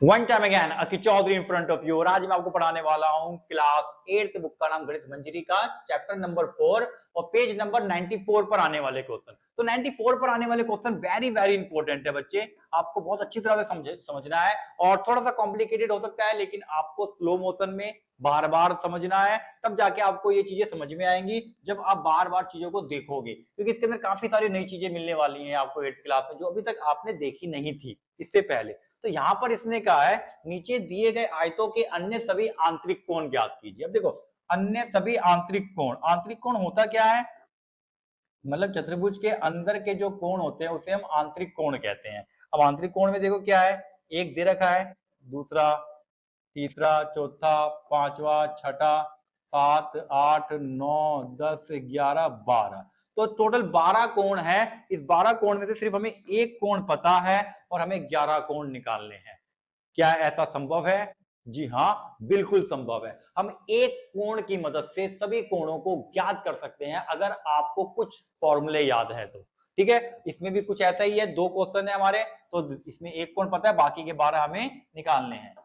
One time again Akki Chaudhary in front of you. और आज मैं आपको पढ़ाने वाला हूं क्लास 8 बुक का नाम गणित मंजरी का चैप्टर नंबर 4 और पेज नंबर 94 पर आने वाले क्वेश्चन। तो 94 पर आने वाले क्वेश्चन वेरी वेरी इंपॉर्टेंट है बच्चे, आपको बहुत अच्छी तरह से समझना है। और थोड़ा सा कॉम्प्लिकेटेड हो सकता है, लेकिन आपको स्लो मोशन में बार बार समझना है, तब जाके आपको ये चीजें समझ में आएंगी जब आप बार बार चीजों को देखोगे, क्योंकि इसके अंदर काफी सारी नई चीजें मिलने वाली हैं आपको 8th क्लास में, जो अभी तक आपने देखी नहीं थी इससे पहले। तो यहां पर इसने कहा है नीचे दिए गए आयतों के अन्य सभी आंतरिक कोण ज्ञात कीजिए। अब देखो, अन्य सभी आंतरिक कोण होता क्या है, मतलब चतुर्भुज के अंदर के जो कोण होते हैं उसे हम आंतरिक कोण कहते हैं। अब आंतरिक कोण में देखो क्या है, एक दे रखा है, दूसरा, तीसरा, चौथा, पांचवा, छठा, 7, 8, 9, 10, 11, 12। तो टोटल 12 कोण है। इस 12 कोण में से सिर्फ हमें एक कोण पता है और हमें 11 कोण निकालने हैं। क्या ऐसा संभव है? जी हाँ, बिल्कुल संभव है। हम एक कोण की मदद से सभी कोणों को ज्ञात कर सकते हैं, अगर आपको कुछ फॉर्मूले याद है तो। ठीक है, इसमें भी कुछ ऐसा ही है, 2 क्वेश्चन है हमारे, तो इसमें एक कोण पता है, बाकी के 12 हमें निकालने हैं।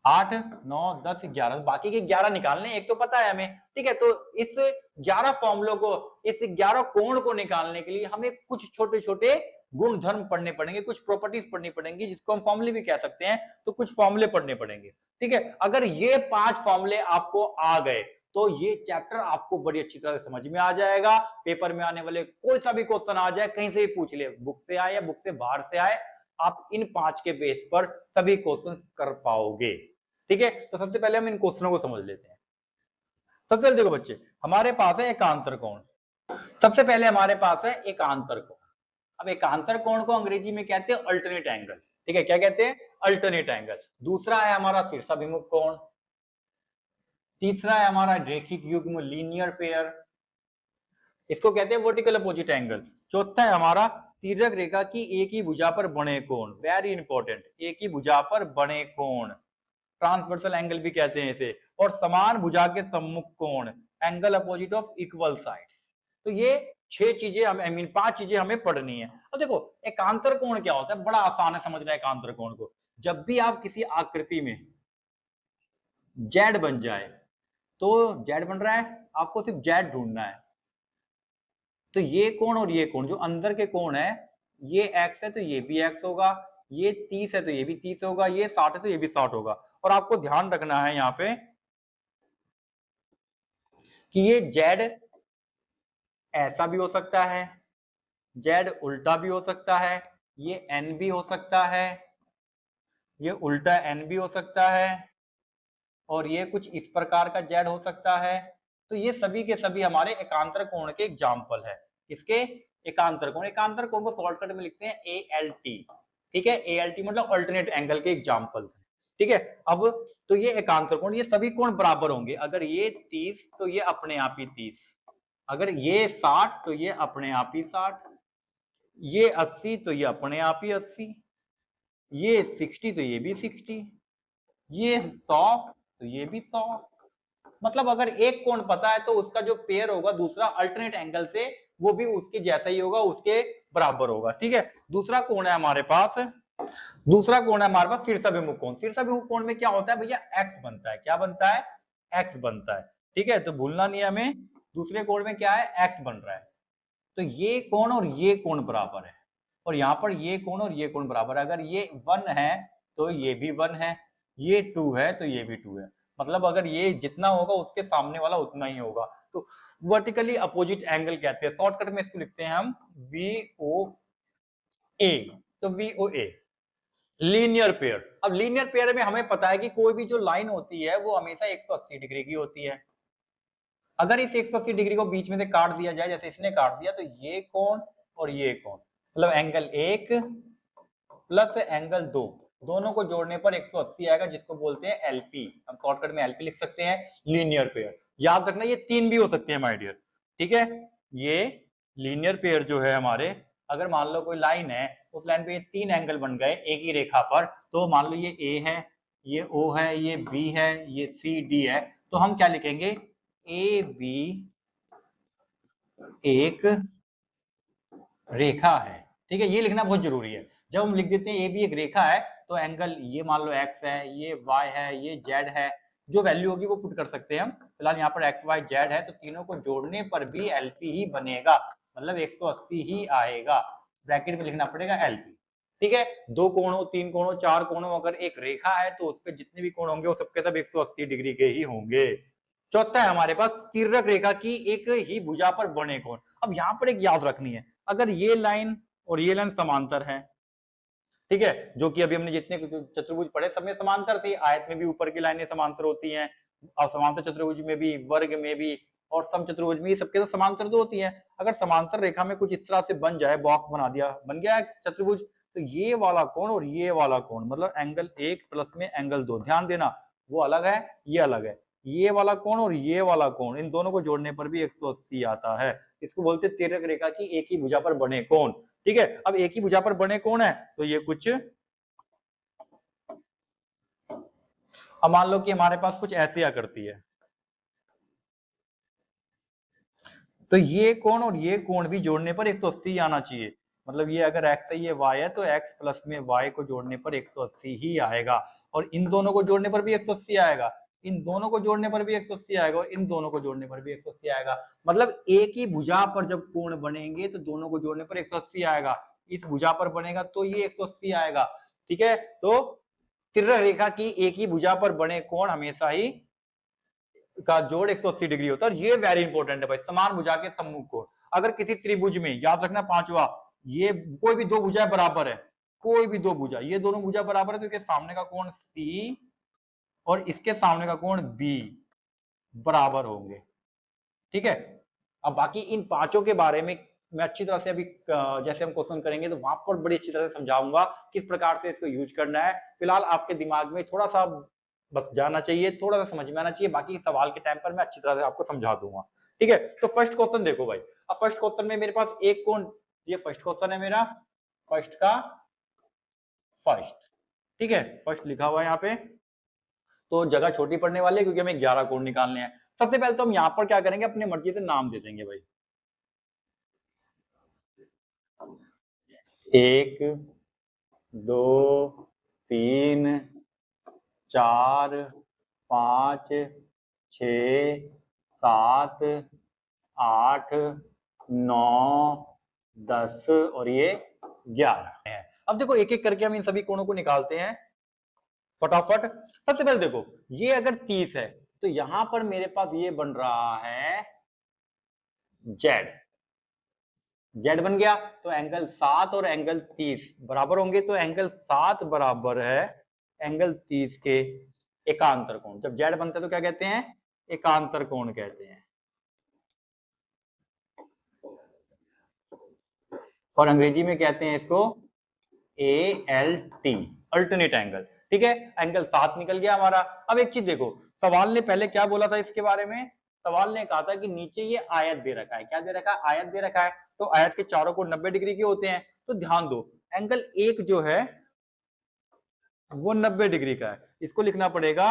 8, 9, 10, 11, बाकी के 11 निकालने, एक तो पता है हमें। ठीक है, तो इस 11 फॉर्मूलों को, इस 11 कोण को निकालने के लिए हमें कुछ छोटे छोटे गुण धर्म पढ़ने पड़ेंगे, कुछ प्रॉपर्टीज पढ़नी पड़ेंगी, जिसको हम फॉर्मूले भी कह सकते हैं। तो कुछ फॉर्मूले पढ़ने पड़ेंगे। ठीक है, अगर ये 5 फॉर्मूले आपको आ गए तो ये चैप्टर आपको बड़ी अच्छी तरह से समझ में आ जाएगा। पेपर में आने वाले कोई सा भी क्वेश्चन आ जाए, कहीं से भी पूछ ले, बुक से आए या बुक से बाहर से आए, आप इन 5 के बेस पर सभी क्वेश्चन कर पाओगे। ठीक है, तो सबसे पहले हम इन क्वेश्चनों को समझ लेते हैं। सबसे पहले देखो बच्चे, हमारे पास है एकांतर कोण। सबसे पहले हमारे पास है एकांतर कोण। अब एकांतर कोण को अंग्रेजी में कहते हैं अल्टरनेट एंगल। ठीक है, क्या कहते हैं? Alternate angle. दूसरा है हमारा शीर्षाभिमुख कोण। तीसरा है हमारा रेखिक युग्म लीनियर पेयर, इसको कहते हैं वर्टिकल अपोजिट एंगल। चौथा है हमारा तिर्यक रेखा की एक ही भुजा पर बने कोण, वेरी इंपॉर्टेंट, एक ही भुजा पर बने कोण, ट्रांसवर्सल एंगल भी कहते हैं इसे। और समान भुजा के सम्मुख कोण, angle opposite of equal side. तो ये 6 चीजें हमें, आई मीन 5 चीजें हमें पढ़नी है। अब देखो एकांतर कोण क्या होता है, बड़ा आसान है समझना एकांतर कोण को। जब भी आप किसी आकृति में जेड बन जाए, तो जेड बन रहा है, आपको सिर्फ जेड ढूंढना है। तो ये कोण और ये कोण जो अंदर के कोण है, ये एक्स है तो ये भी एक्स होगा, ये 30 है तो ये भी 30 होगा, ये 60 है तो ये भी 60 होगा। और आपको ध्यान रखना है यहाँ पे कि ये जेड ऐसा भी हो सकता है, जेड उल्टा भी हो सकता है, ये एन भी हो सकता है, ये उल्टा एन भी हो सकता है, और ये कुछ इस प्रकार का जेड हो सकता है। तो ये सभी के सभी हमारे एकांतर कोण के एग्जाम्पल है। किसके? एकांतर कोण। एकांतर कोण को शॉर्टकट में लिखते हैं ALT। ठीक है, ALT मतलब अल्टरनेट एंगल के एग्जाम्पल। ठीक है, अब तो ये एकांतर कोण, ये सभी कोण बराबर होंगे। अगर ये 30 तो ये अपने आप ही 30, अगर ये 60 तो ये अपने आप ही 60, ये 80 तो ये अपने आप ही 80, ये 60 तो ये भी 60, ये 100 तो ये भी 100। मतलब अगर एक कोण पता है तो उसका जो पेयर होगा दूसरा अल्टरनेट एंगल से, वो भी उसके जैसा ही होगा, उसके बराबर होगा। ठीक है, दूसरा कोण है हमारे पास, दूसरा कोण है हमारे पास शीर्षाभिमुख कोण। शीर्षाभिमुख कोण में क्या होता है भैया? एक्स बनता है। क्या बनता है? एक्स बनता है। ठीक है, तो भूलना नहीं है हमें, दूसरे कोण में क्या है? एक्स बन रहा है। तो ये कोण और ये कोण बराबर है, और यहाँ पर ये कोण और ये कोण बराबर है। अगर ये 1 है तो ये भी 1 है, ये 2 है तो ये भी 2 है। मतलब अगर ये जितना होगा उसके सामने वाला उतना ही होगा। तो वर्टिकली अपोजिट एंगल कहते हैं, शॉर्टकट में इसको लिखते हैं हम VOA। तो VOA लीनियर पेयर। अब लीनियर पेयर में हमें पता है कि कोई भी जो लाइन होती है वो हमेशा 180 डिग्री की होती है। अगर इस 180 डिग्री को बीच में से काट दिया जाए, जैसे इसने काट दिया, तो ये कोण और ये कोण, मतलब एंगल 1 प्लस एंगल 2, दोनों को जोड़ने पर 180 आएगा, जिसको बोलते हैं LP। हम शॉर्टकट में LP लिख सकते हैं, लीनियर पेयर। याद रखना ये 3 भी हो सकते हैं माय डियर। ठीक है, ये लीनियर पेयर जो है हमारे, अगर मान लो कोई लाइन है, उस लाइन पे ये 3 एंगल बन गए एक ही रेखा पर, तो मान लो ये A है, ये O है, ये B है, ये CD है, तो हम क्या लिखेंगे? AB एक रेखा है। ठीक है, ये लिखना बहुत जरूरी है। जब हम लिख देते हैं ए बी एक रेखा है, तो एंगल ये मान लो x है, ये y है, ये z है, जो वैल्यू होगी वो पुट कर सकते हैं हम। फिलहाल यहाँ पर x y z है, तो तीनों को जोड़ने पर भी LP ही बनेगा, मतलब 180 ही आएगा। ब्रैकेट में लिखना पड़ेगा LP। ठीक है, दो कोण हो, तीन कोण हो, चार कोण हो, अगर एक रेखा है तो उस पर जितने भी कोण होंगे वो सबके सब 180 डिग्री के ही होंगे। चौथा है हमारे पास तिर्यक रेखा की एक ही भुजा पर बने कोण। अब यहाँ पर एक याद रखनी है, अगर ये लाइन और ये लाइन समांतर है, ठीक है, जो कि अभी हमने जितने चतुर्भुज पढ़े सब में समांतर थी, आयत में भी ऊपर की लाइनें समांतर होती हैं, और समांतर चतुर्भुज में भी, वर्ग में भी, और सम चतुर्भुज में सबके तो समांतर तो होती हैं। अगर समांतर रेखा में कुछ इस तरह से बन जाए, बॉक्स बना दिया, बन गया चतुर्भुज, तो ये वाला कोण और ये वाला कोण, मतलब एंगल 1 प्लस में एंगल 2, ध्यान देना वो अलग है, ये अलग है, ये वाला कोण और ये वाला कोण, इन दोनों को जोड़ने पर भी 180 आता है। इसको बोलते हैं तिर्यक रेखा की एक ही भुजा पर बने कोण। ठीक है, अब एक ही भुजा पर बने कोण है, तो ये कुछ, अब मान लो कि हमारे पास कुछ ऐसी आकृति है, तो ये कोण और ये कोण भी जोड़ने पर 180 आना चाहिए। मतलब ये अगर x है, ये y है, तो x प्लस में y को जोड़ने पर 180 ही आएगा, और इन दोनों को जोड़ने पर भी 180 आएगा, इन दोनों को जोड़ने पर भी 180 आएगा, और इन दोनों को जोड़ने पर भी 180 आएगा। मतलब एक ही भुजा पर जब कोण बनेंगे तो दोनों को जोड़ने पर 180 आएगा, इस भुजा पर बनेगा तो ये 180 आएगा। ठीक है, तो तिर्यक रेखा की एक ही भुजा पर बने कोण हमेशा ही का जोड़ 180 डिग्री होता है। और ये वेरी इंपॉर्टेंट है भाई, समान भुजा के सम्मुख कोण। अगर किसी त्रिभुज में, याद रखना पांचवा, ये कोई भी दो भुजा बराबर है, कोई भी दो भुजा, ये दोनों भुजा बराबर है, तो इसके सामने का कोण C और इसके सामने का कोण B बराबर होंगे। ठीक है, अब बाकी इन पांचों के बारे में मैं अच्छी तरह से अभी जैसे हम क्वेश्चन करेंगे तो वहां पर बड़ी अच्छी तरह से समझाऊंगा किस प्रकार से इसको यूज करना है। फिलहाल आपके दिमाग में थोड़ा सा बस जाना चाहिए, थोड़ा सा समझ में आना चाहिए, बाकी सवाल के टाइम पर मैं अच्छी तरह से आपको समझा दूंगा। ठीक है, तो फर्स्ट क्वेश्चन देखो भाई। अब फर्स्ट क्वेश्चन में मेरे पास एक कोण, ये फर्स्ट क्वेश्चन है मेरा, फर्स्ट का फर्स्ट। ठीक है, फर्स्ट लिखा हुआ है यहाँ पे, तो जगह छोटी पड़ने वाली है क्योंकि हमें 11 कोण निकालने हैं। सबसे पहले तो हम यहाँ पर क्या करेंगे, अपनी मर्जी से नाम दे देंगे भाई। 1 2 3 4 5 6 7 8 9 10 और ये 11 है। अब देखो एक एक करके हम इन सभी कोणों को निकालते हैं फटाफट। सबसे पहले देखो, ये अगर 30 है तो यहां पर मेरे पास ये बन रहा है जेड, जेड बन गया, तो एंगल 7 और एंगल 30 बराबर होंगे, तो एंगल 7 बराबर है एंगल 30 के एकांतर कोण। जब जेड बनता है तो क्या कहते हैं, एकांतर कोण कहते हैं, और अंग्रेजी में कहते हैं इसको ALT, अल्टरनेट एंगल। ठीक है, एंगल 7 निकल गया हमारा। अब एक चीज देखो, सवाल ने पहले क्या बोला था इसके बारे में, सवाल ने कहा था कि नीचे ये आयत दे रखा है, क्या दे रखा है, आयत दे रखा है, तो आयत के चारों कोण 90 डिग्री के होते हैं। तो ध्यान दो, एंगल 1 जो है वो 90 डिग्री का है, इसको लिखना पड़ेगा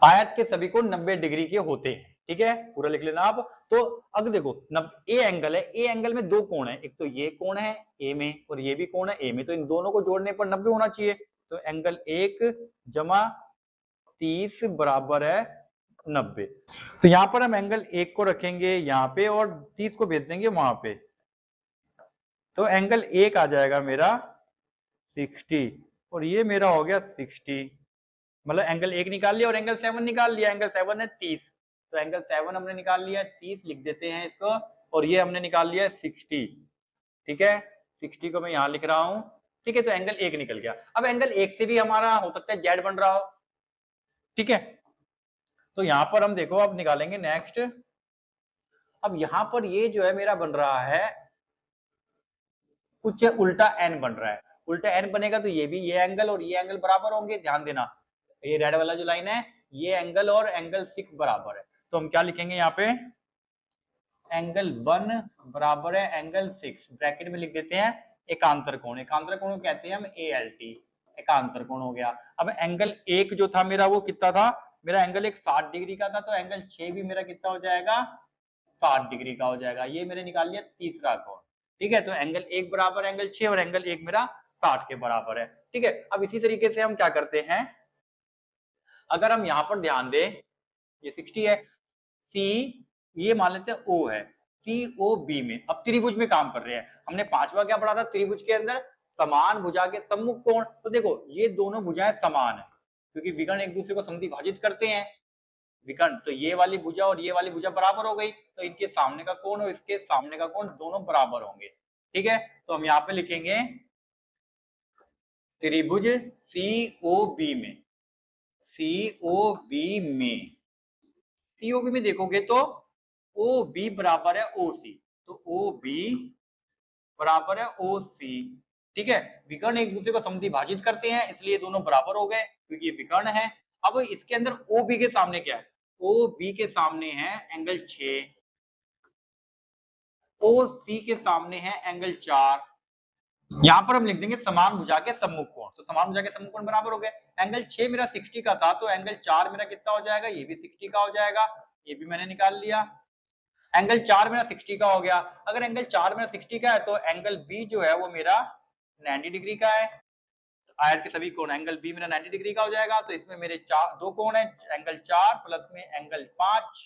आयत के सभी कोण 90 डिग्री के होते हैं। ठीक है, पूरा लिख लेना आप। तो अब देखो, ए एंगल है, ए एंगल में दो कोण है, एक तो ये कोण है ए में और ये भी कोण है ए में, तो इन दोनों को जोड़ने पर 90 होना चाहिए। तो एंगल 1 जमा 30 बराबर है 90। तो यहां पर हम एंगल 1 को रखेंगे यहाँ पे और 30 को भेज देंगे वहां पे, तो एंगल 1 आ जाएगा मेरा 60 और ये मेरा हो गया 60, मतलब एंगल 1 निकाल लिया और एंगल 7 निकाल लिया। एंगल 7 है 30, तो एंगल 7 हमने निकाल लिया, 30 लिख देते हैं इसको, और ये हमने निकाल लिया 60। ठीक है, 60 को मैं यहां लिख रहा हूं। ठीक है, तो एंगल 1 निकल गया। अब एंगल 1 से भी हमारा हो सकता है जेड बन रहा हो। ठीक है, तो यहां पर हम देखो अब निकालेंगे नेक्स्ट। अब यहां पर ये जो है मेरा बन रहा है कुछ उल्टा एन बन रहा है, उल्टा एन बनेगा तो ये भी, ये एंगल और ये एंगल बराबर होंगे। ध्यान देना, ये रेड वाला जो लाइन है, ये एंगल और एंगल 6 बराबर है, तो हम क्या लिखेंगे यहाँ पे, एंगल 1 बराबर है एंगल 6, ब्रैकेट में लिख देते हैं एकांतर कोण। एकांतर कोण को कहते हैं हम ALT, एकांतर कोण हो गया। अब एंगल 1 जो था मेरा वो कितना था, मेरा एंगल 60 डिग्री का था, तो एंगल 6 भी मेरा कितना हो जाएगा, 60 डिग्री का हो जाएगा। ये मैंने निकाल लिया तीसरा कोण। ठीक है, तो एंगल 1 बराबर एंगल 6 और एंगल 1 मेरा 60 के बराबर है। ठीक है, अब इसी तरीके से हम क्या करते हैं, अगर हम यहाँ पर ध्यान दें, ये 60 है, सी ये मान लेते हैं ओ है, सी ओ बी में, अब त्रिभुज में काम कर रहे हैं। हमने पांचवा क्या पढ़ा था, त्रिभुज के अंदर समान भुजा के सम्मुख कोण। तो देखो ये दोनों भुजाएं समान है क्योंकि विकर्ण एक दूसरे को समद्विभाजित करते हैं, विकर्ण, तो ये वाली भुजा और ये वाली भुजा बराबर हो गई, तो इनके सामने का कोण और इसके सामने का कोण दोनों बराबर होंगे। ठीक है, तो हम यहाँ पे लिखेंगे त्रिभुज सीओबी में, सीओबी में, सीओबी में देखोगे तो ओ बी बराबर है ओ सी, तो ओ बी बराबर है ओ सी। ठीक है, विकर्ण एक दूसरे को समद्विभाजित करते हैं इसलिए दोनों बराबर हो गए क्योंकि ये विकर्ण है। अब इसके अंदर ओ बी के सामने क्या है, ओ बी के सामने है एंगल 6, ओ सी के सामने है एंगल 4। यहाँ पर हम लिख देंगे समान भुजा के सम्मुख कोण, तो समान भुजा के सम्मुख कोण बराबर हो गए। एंगल 6 मेरा 60 का था तो एंगल 4 मेरा कितना हो जाएगा, ये भी 60 का हो जाएगा, ये भी मैंने निकाल लिया। एंगल 4 मेरा 60 का हो गया। अगर एंगल 4 मेरा 60 का है तो एंगल बी जो है वो मेरा 90 डिग्री का है। आयत के सभी कोण, एंगल बी मेरा 90 डिग्री का हो जाएगा, तो इसमें मेरे दो कोण है, एंगल 4 प्लस में एंगल 5।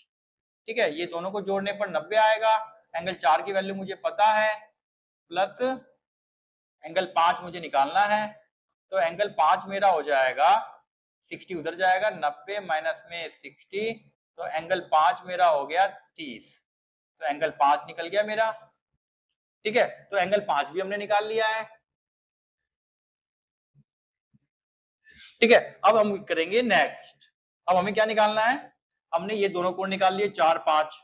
ठीक है, ये दोनों को जोड़ने पर 90 आएगा। एंगल 4 की वैल्यू मुझे पता है, प्लस एंगल 5 मुझे निकालना है, तो एंगल 5 मेरा हो जाएगा 60 उधर जाएगा, 90 माइनस में 60, तो एंगल 5 मेरा हो गया 30, तो एंगल 5 निकल गया मेरा। ठीक है, तो एंगल 5 भी हमने निकाल लिया है। ठीक है, अब हम करेंगे नेक्स्ट, अब हमें क्या निकालना है, हमने ये दोनों कोण निकाल लिए 4 5,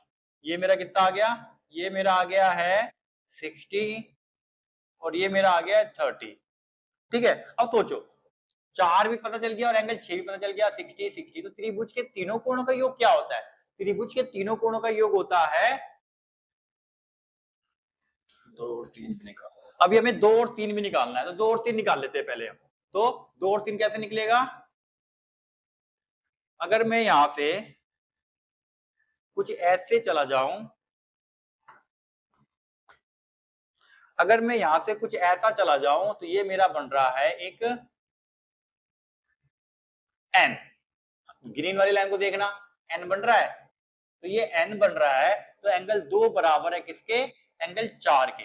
ये मेरा कितना आ गया, ये मेरा आ गया है 60 और ये मेरा आ गया है 30। ठीक है, अब सोचो 4 भी पता चल गया और एंगल 6 भी पता चल गया, 60 60, तो त्रिभुज के तीनों कोणों का योग क्या होता है, त्रिभुज के तीनों कोणों का योग होता है 2 और 3 भी निकाल, अभी हमें 2 और 3 भी निकालना है, तो 2 और 3 निकाल लेते हैं पहले हम। तो 2 और 3 कैसे निकलेगा, अगर मैं यहां से कुछ ऐसे चला जाऊं, अगर मैं यहां से कुछ ऐसा चला जाऊं तो ये मेरा बन रहा है एक एन, ग्रीन वाली लाइन को देखना, एन बन रहा है, तो ये एन बन रहा है, तो एंगल 2 बराबर है किसके, एंगल 4 के,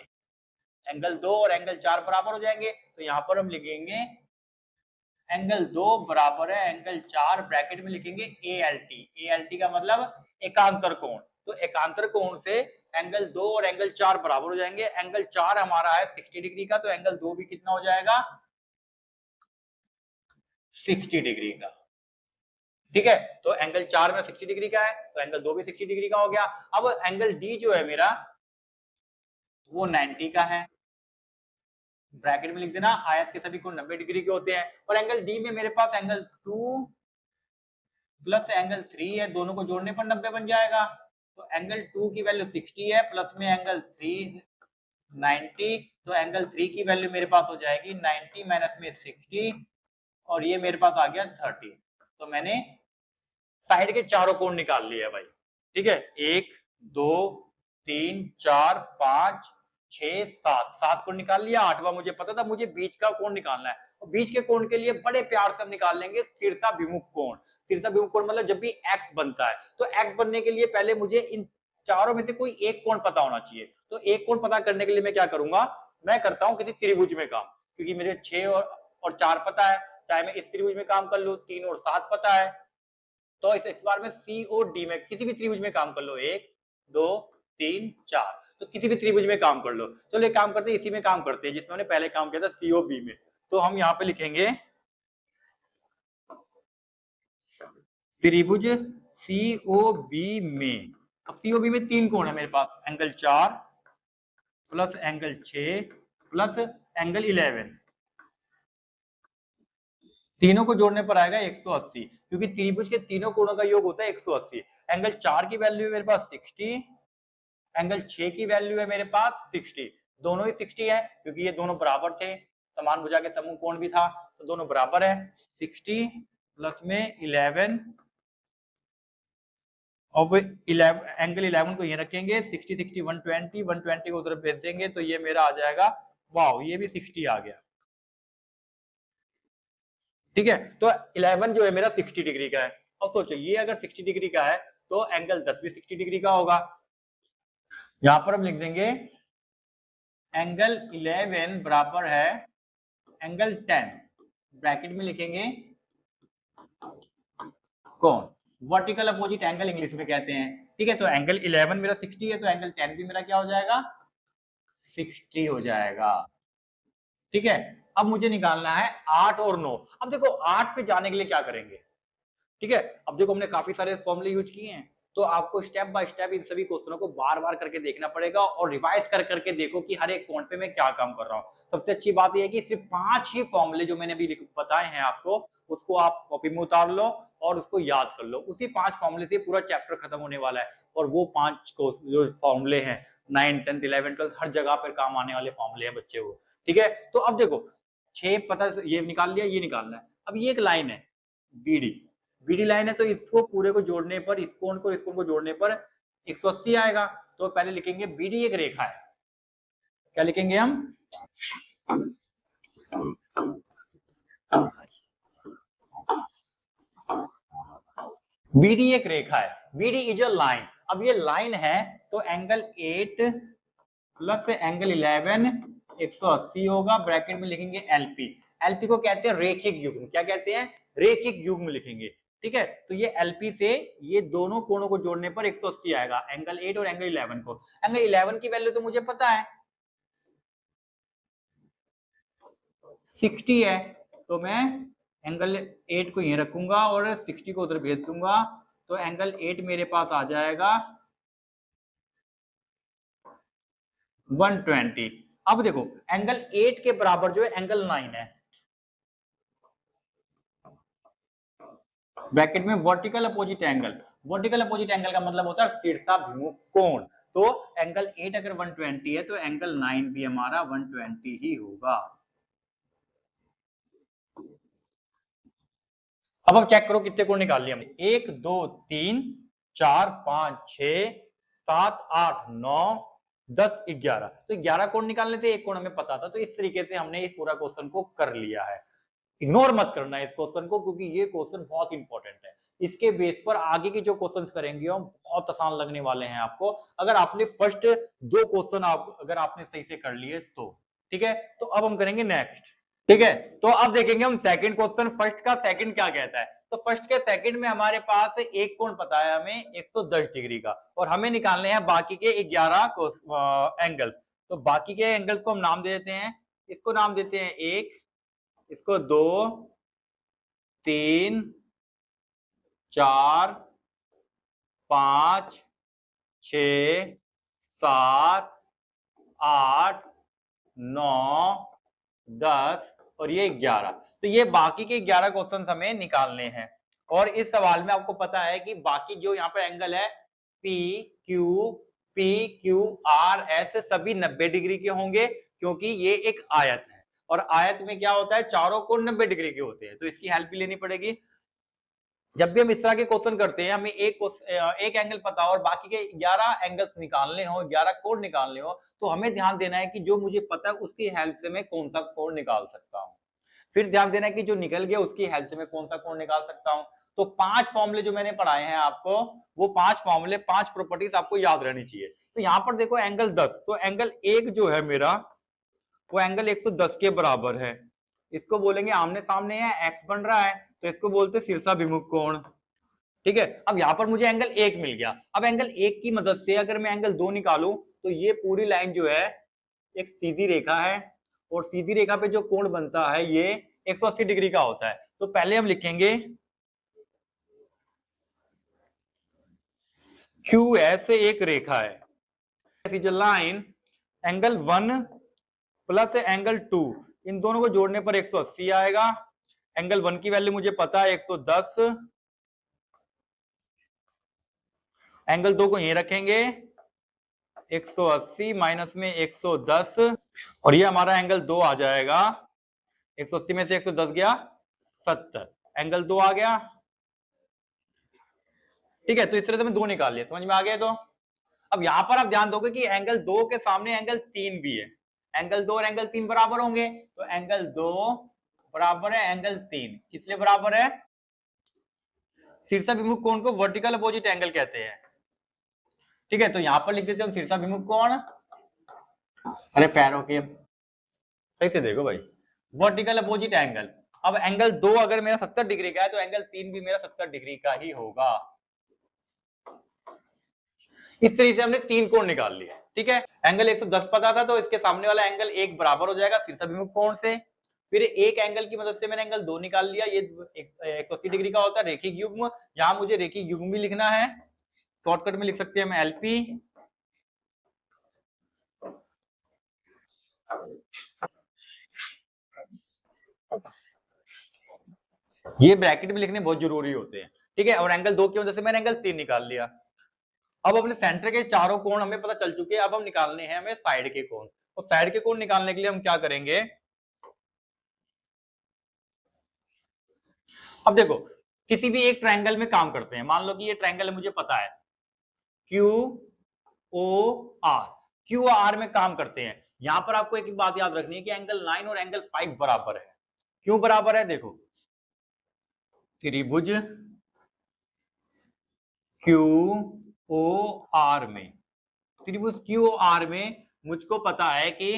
एंगल 2 और एंगल 4 बराबर हो जाएंगे, तो यहां पर हम लिखेंगे एंगल 2 बराबर है एंगल 4, ब्रैकेट में लिखेंगे ALT, ALT का मतलब एकांतर कोण, तो एकांतर कोण से एंगल 2 और एंगल 4 बराबर हो जाएंगे। एंगल 4 हमारा है 60 डिग्री का, तो एंगल 2 भी कितना हो जाएगा, 60 डिग्री का। ठीक है, तो एंगल 4 में 60 डिग्री का है, तो एंगल 2 भी 60 डिग्री का हो गया। अब एंगल डी जो है मेरा वो 90 का है, ब्रैकेट में लिख देना, आयत के सभी कोण 90 डिग्री के होते हैं, और एंगल डी में मेरे पास एंगल 2 प्लस एंगल 3 है, दोनों को जोड़ने पर 90 बन जाएगा, तो एंगल 2 की वैल्यू 60 है, प्लस में एंगल 3 90, तो एंगल 3 की वैल्यू मेरे पास हो जाएगी 90 माइनस में 60, और ये मेरे पास आ गया 30। तो मैंने साइड के चारों कोण निकाल लिए है भाई। ठीक है, 1 2 3 4 5 6 7, 7 कोण निकाल लिया, 8वां मुझे पता था, मुझे बीच का कोण निकालना है, और बीच के कोण के लिए बड़े प्यार से हम निकाल लेंगे स्थिरता विमुख कोण। स्थिरता विमुख कोण मतलब जब भी x बनता है, तो x बनने के लिए पहले मुझे इन चारों में से कोई एक कोण पता होना चाहिए, तो एक कोण पता करने के लिए मैं क्या करूंगा, मैं करता हूं किसी त्रिभुज में काम, क्योंकि मुझे 6 और 4 पता है, चाहे मैं इस त्रिभुज में काम कर लूं, 3 और 7 पता है, तो इस बार में COD में किसी भी त्रिभुज में काम कर लो, 1 2 3 4, तो किसी भी त्रिभुज में काम कर लो। चलो एक काम करते हैं, इसी में काम करते हैं जिसमें हमने पहले काम किया था, COB में। तो हम यहाँ पे लिखेंगे त्रिभुज COB में, अब COB में 3 कोण है मेरे पास, angle 4 plus angle 6 plus angle 11, तीनों को जोड़ने पर आएगा 180, क्योंकि त्रिभुज के तीनों कोणों का योग होता है 180। एंगल 4 की वैल्यू है मेरे पास 60, एंगल 6 की वैल्यू है मेरे पास 60, दोनों ही 60 है क्योंकि ये दोनों बराबर थे, समान भुजा के समूह कोण भी था, तो दोनों बराबर है। 60 प्लस में 11 अब 11 एंगल 11 को ये रखेंगे, 60 60 120 120 को उधर भेज देंगे तो ये मेरा आ जाएगा, वाओ ये भी 60 आ गया। ठीक है, तो 11 जो है मेरा 60 डिग्री का है। अब सोचो ये अगर 60 डिग्री का है तो एंगल 10 भी 60 डिग्री का होगा। यहां पर हम लिख देंगे एंगल 11 बराबर है एंगल 10, ब्रैकेट में लिखेंगे कौन, वर्टिकल अपोजिट एंगल इंग्लिश में कहते हैं। ठीक है, तो एंगल 11 मेरा 60 है तो एंगल 10 भी मेरा क्या हो जाएगा, 60 हो जाएगा। ठीक है, अब मुझे निकालना है 8 और 9। अब देखो 8 पे जाने के लिए क्या करेंगे। ठीक है, अब देखो हमने काफी सारे फॉर्मूले यूज किए हैं, तो आपको स्टेप बाय स्टेप इन सभी क्वेश्चनों को बार बार करके देखना पड़ेगा और रिवाइज कर करके देखो कि हर एक पॉइंट पे मैं क्या काम कर रहा हूँ। सबसे अच्छी बात यह है कि सिर्फ 5 ही फॉर्मूले जो मैंने अभी बताए हैं आपको, उसको आप कॉपी में उतार लो और उसको याद कर लो। उसी 5 फॉर्मूले से पूरा चैप्टर खत्म होने वाला है। और वो 5 जो फॉर्मूले हैं 9 10 11 12 हर जगह पर काम आने वाले फॉर्मूले हैं बच्चे वो। ठीक है, तो अब देखो 6 पता ये निकाल लिया, ये निकालना है। अब ये एक लाइन है बीडी लाइन है, तो इसको पूरे को जोड़ने पर, इस कोण को इस कोण को जोड़ने पर 180 आएगा। तो पहले लिखेंगे बीडी एक रेखा है। क्या लिखेंगे हम, बीडी एक रेखा है, बीडी इज अ लाइन। अब ये लाइन है तो एंगल 8 प्लस एंगल 11 180 होगा, ब्रैकेट में लिखेंगे एलपी। एलपी को कहते हैं रेखिक युग्म। क्या कहते हैं, रेखिक युग्म लिखेंगे। ठीक है, तो ये एलपी से ये दोनों कोणों को जोड़ने पर 180 आएगा, एंगल 8 और एंगल 11 को। एंगल 11 की वैल्यू तो मुझे पता है 60 है, तो मैं एंगल 8 को यहीं रखूंगा और 60 को उधर भेज दूंगा, तो एंगल 8 मेरे पास आ जाएगा 120। अब देखो एंगल 8 के बराबर जो है एंगल 9 है, ब्रैकेट में vertical opposite angle. Vertical opposite angle का मतलब होता है शीर्षाभिमुख कोण। तो एंगल 8 अगर 120 है तो एंगल 9 भी हमारा 120 ही होगा। अब चेक करो कितने कोण निकाल लिए हमने, 1 2 3 4 5 6 7 8 9 10 11। तो 11 कोण निकालने थे, एक कोण हमें पता था। तो इस तरीके से हमने इस पूरा क्वेश्चन को कर लिया है। इग्नोर मत करना है इस क्वेश्चन को, क्योंकि ये क्वेश्चन बहुत इंपॉर्टेंट है। इसके बेस पर आगे की जो क्वेश्चंस करेंगे हम बहुत आसान लगने वाले हैं आपको, अगर आपने फर्स्ट 2 क्वेश्चन अगर आपने सही से कर लिए तो। ठीक है, तो अब हम करेंगे नेक्स्ट। ठीक है, तो अब देखेंगे हम सेकंड क्वेश्चन। फर्स्ट का सेकंड क्या कहता है, तो फर्स्ट के सेकंड में हमारे पास एक कोण पता है हमें 110 डिग्री का, और हमें निकालने हैं बाकी के 11 एंगल। तो बाकी के एंगल्स को हम नाम दे देते हैं, इसको नाम देते हैं 1, इसको 2 3 4 5 6 7 8 9 10 और ये 11। तो ये बाकी के 11 क्वेश्चन हमें निकालने हैं। और इस सवाल में आपको पता है कि बाकी जो यहाँ पर एंगल है पी क्यू आर एस सभी 90 डिग्री के होंगे, क्योंकि ये एक आयत है और आयत में क्या होता है, चारों कोण 90 डिग्री के होते हैं। तो इसकी हेल्प भी लेनी पड़ेगी। जब भी हम इस तरह के क्वेश्चन करते हैं, हमें एक एंगल पता हो और बाकी के 11 एंगल्स निकालने हो, 11 कोण निकालने हो, तो हमें ध्यान देना है कि जो मुझे पता है उसकी हेल्प से मैं कौन सा कोण निकाल सकता हूं। फिर ध्यान देना है कि जो निकल गया उसकी हेल्प से मैं कौन सा कोण निकाल सकता हूं। तो 5 फॉर्मूले जो मैंने पढ़ाए हैं आपको, वो 5 फॉर्मूले 5 प्रॉपर्टीज आपको याद रहनी चाहिए। तो यहां पर देखो एंगल 10, तो एंगल 1 जो है मेरा वो एंगल 110 के बराबर है। इसको बोलेंगे आमने सामने है, एक्स बन रहा है, तो इसको बोलते शीर्षाभिमुख कोण। ठीक है, अब यहां पर मुझे एंगल 1 मिल गया। अब एंगल 1 की मदद से अगर मैं एंगल 2 निकालूं तो ये पूरी लाइन जो है एक सीधी रेखा है, और सीधी रेखा पे जो कोण बनता है ये 180 डिग्री का होता है। तो पहले हम लिखेंगे QS एक रेखा है, लाइन एंगल 1 प्लस एंगल 2, इन दोनों को जोड़ने पर 180 आएगा। एंगल 1 की वैल्यू मुझे पता है 110, एंगल 2 को यहीं रखेंगे 180 माइनस में 110, और ये हमारा एंगल 2 आ जाएगा। 180 में से 110 गया 70, एंगल 2 आ गया। ठीक है, तो इस तरह से हमने 2 निकाल लिया, समझ में आ गया। तो अब यहां पर आप ध्यान दोगे कि एंगल 2 के सामने एंगल 3 भी है, एंगल 2 और एंगल 3 बराबर होंगे, तो एंगल 2 बराबर है एंगल 3, किस लिए बराबर है? शीर्षाभिमुख कोण को वर्टिकल अपोजिट एंगल कहते हैं। ठीक है, तो यहां पर लिख देते हैं शीर्षाभिमुख कोण, अरे पैरों के सही से देखो भाई, वर्टिकल अपोजिट एंगल। अब एंगल 2 अगर मेरा 70 डिग्री का है तो एंगल 3 भी मेरा 70 डिग्री का ही होगा। इस तरीके से हमने 3 कोण निकाल लिए। ठीक है, एंगल 110 पता था, तो इसके सामने वाला एंगल 1 बराबर हो जाएगा शीर्षाभिमुख कोण से। फिर एक एंगल की मदद से मैंने एंगल 2 निकाल लिया, ये 180 डिग्री का होता है रेखिक युग्म। यहां मुझे रेखिक युग्म भी लिखना है, शॉर्टकट में लिख सकते हैं हम एलपी। ये ब्रैकेट भी लिखने बहुत जरूरी होते हैं। ठीक है, और एंगल 2 की वजह से मैंने एंगल 3 निकाल लिया। अब अपने सेंटर के चारों कोण हमें पता चल चुके हैं, अब हम निकालने हैं हमें साइड के कोण। तो साइड के कोण निकालने के लिए हम क्या करेंगे? अब देखो, किसी भी एक ट्रायंगल में काम करते हैं, मान लो कि ये ट्रायंगल मुझे पता है Q O R, Q R में काम करते हैं। यहां पर आपको एक बात याद रखनी है कि एंगल 9 और एंगल 5 बराबर है। क्यों बराबर है? देखो, त्रिभुज क्यू ओ आर में, त्रिभुज क्यू ओ आर में मुझको पता है कि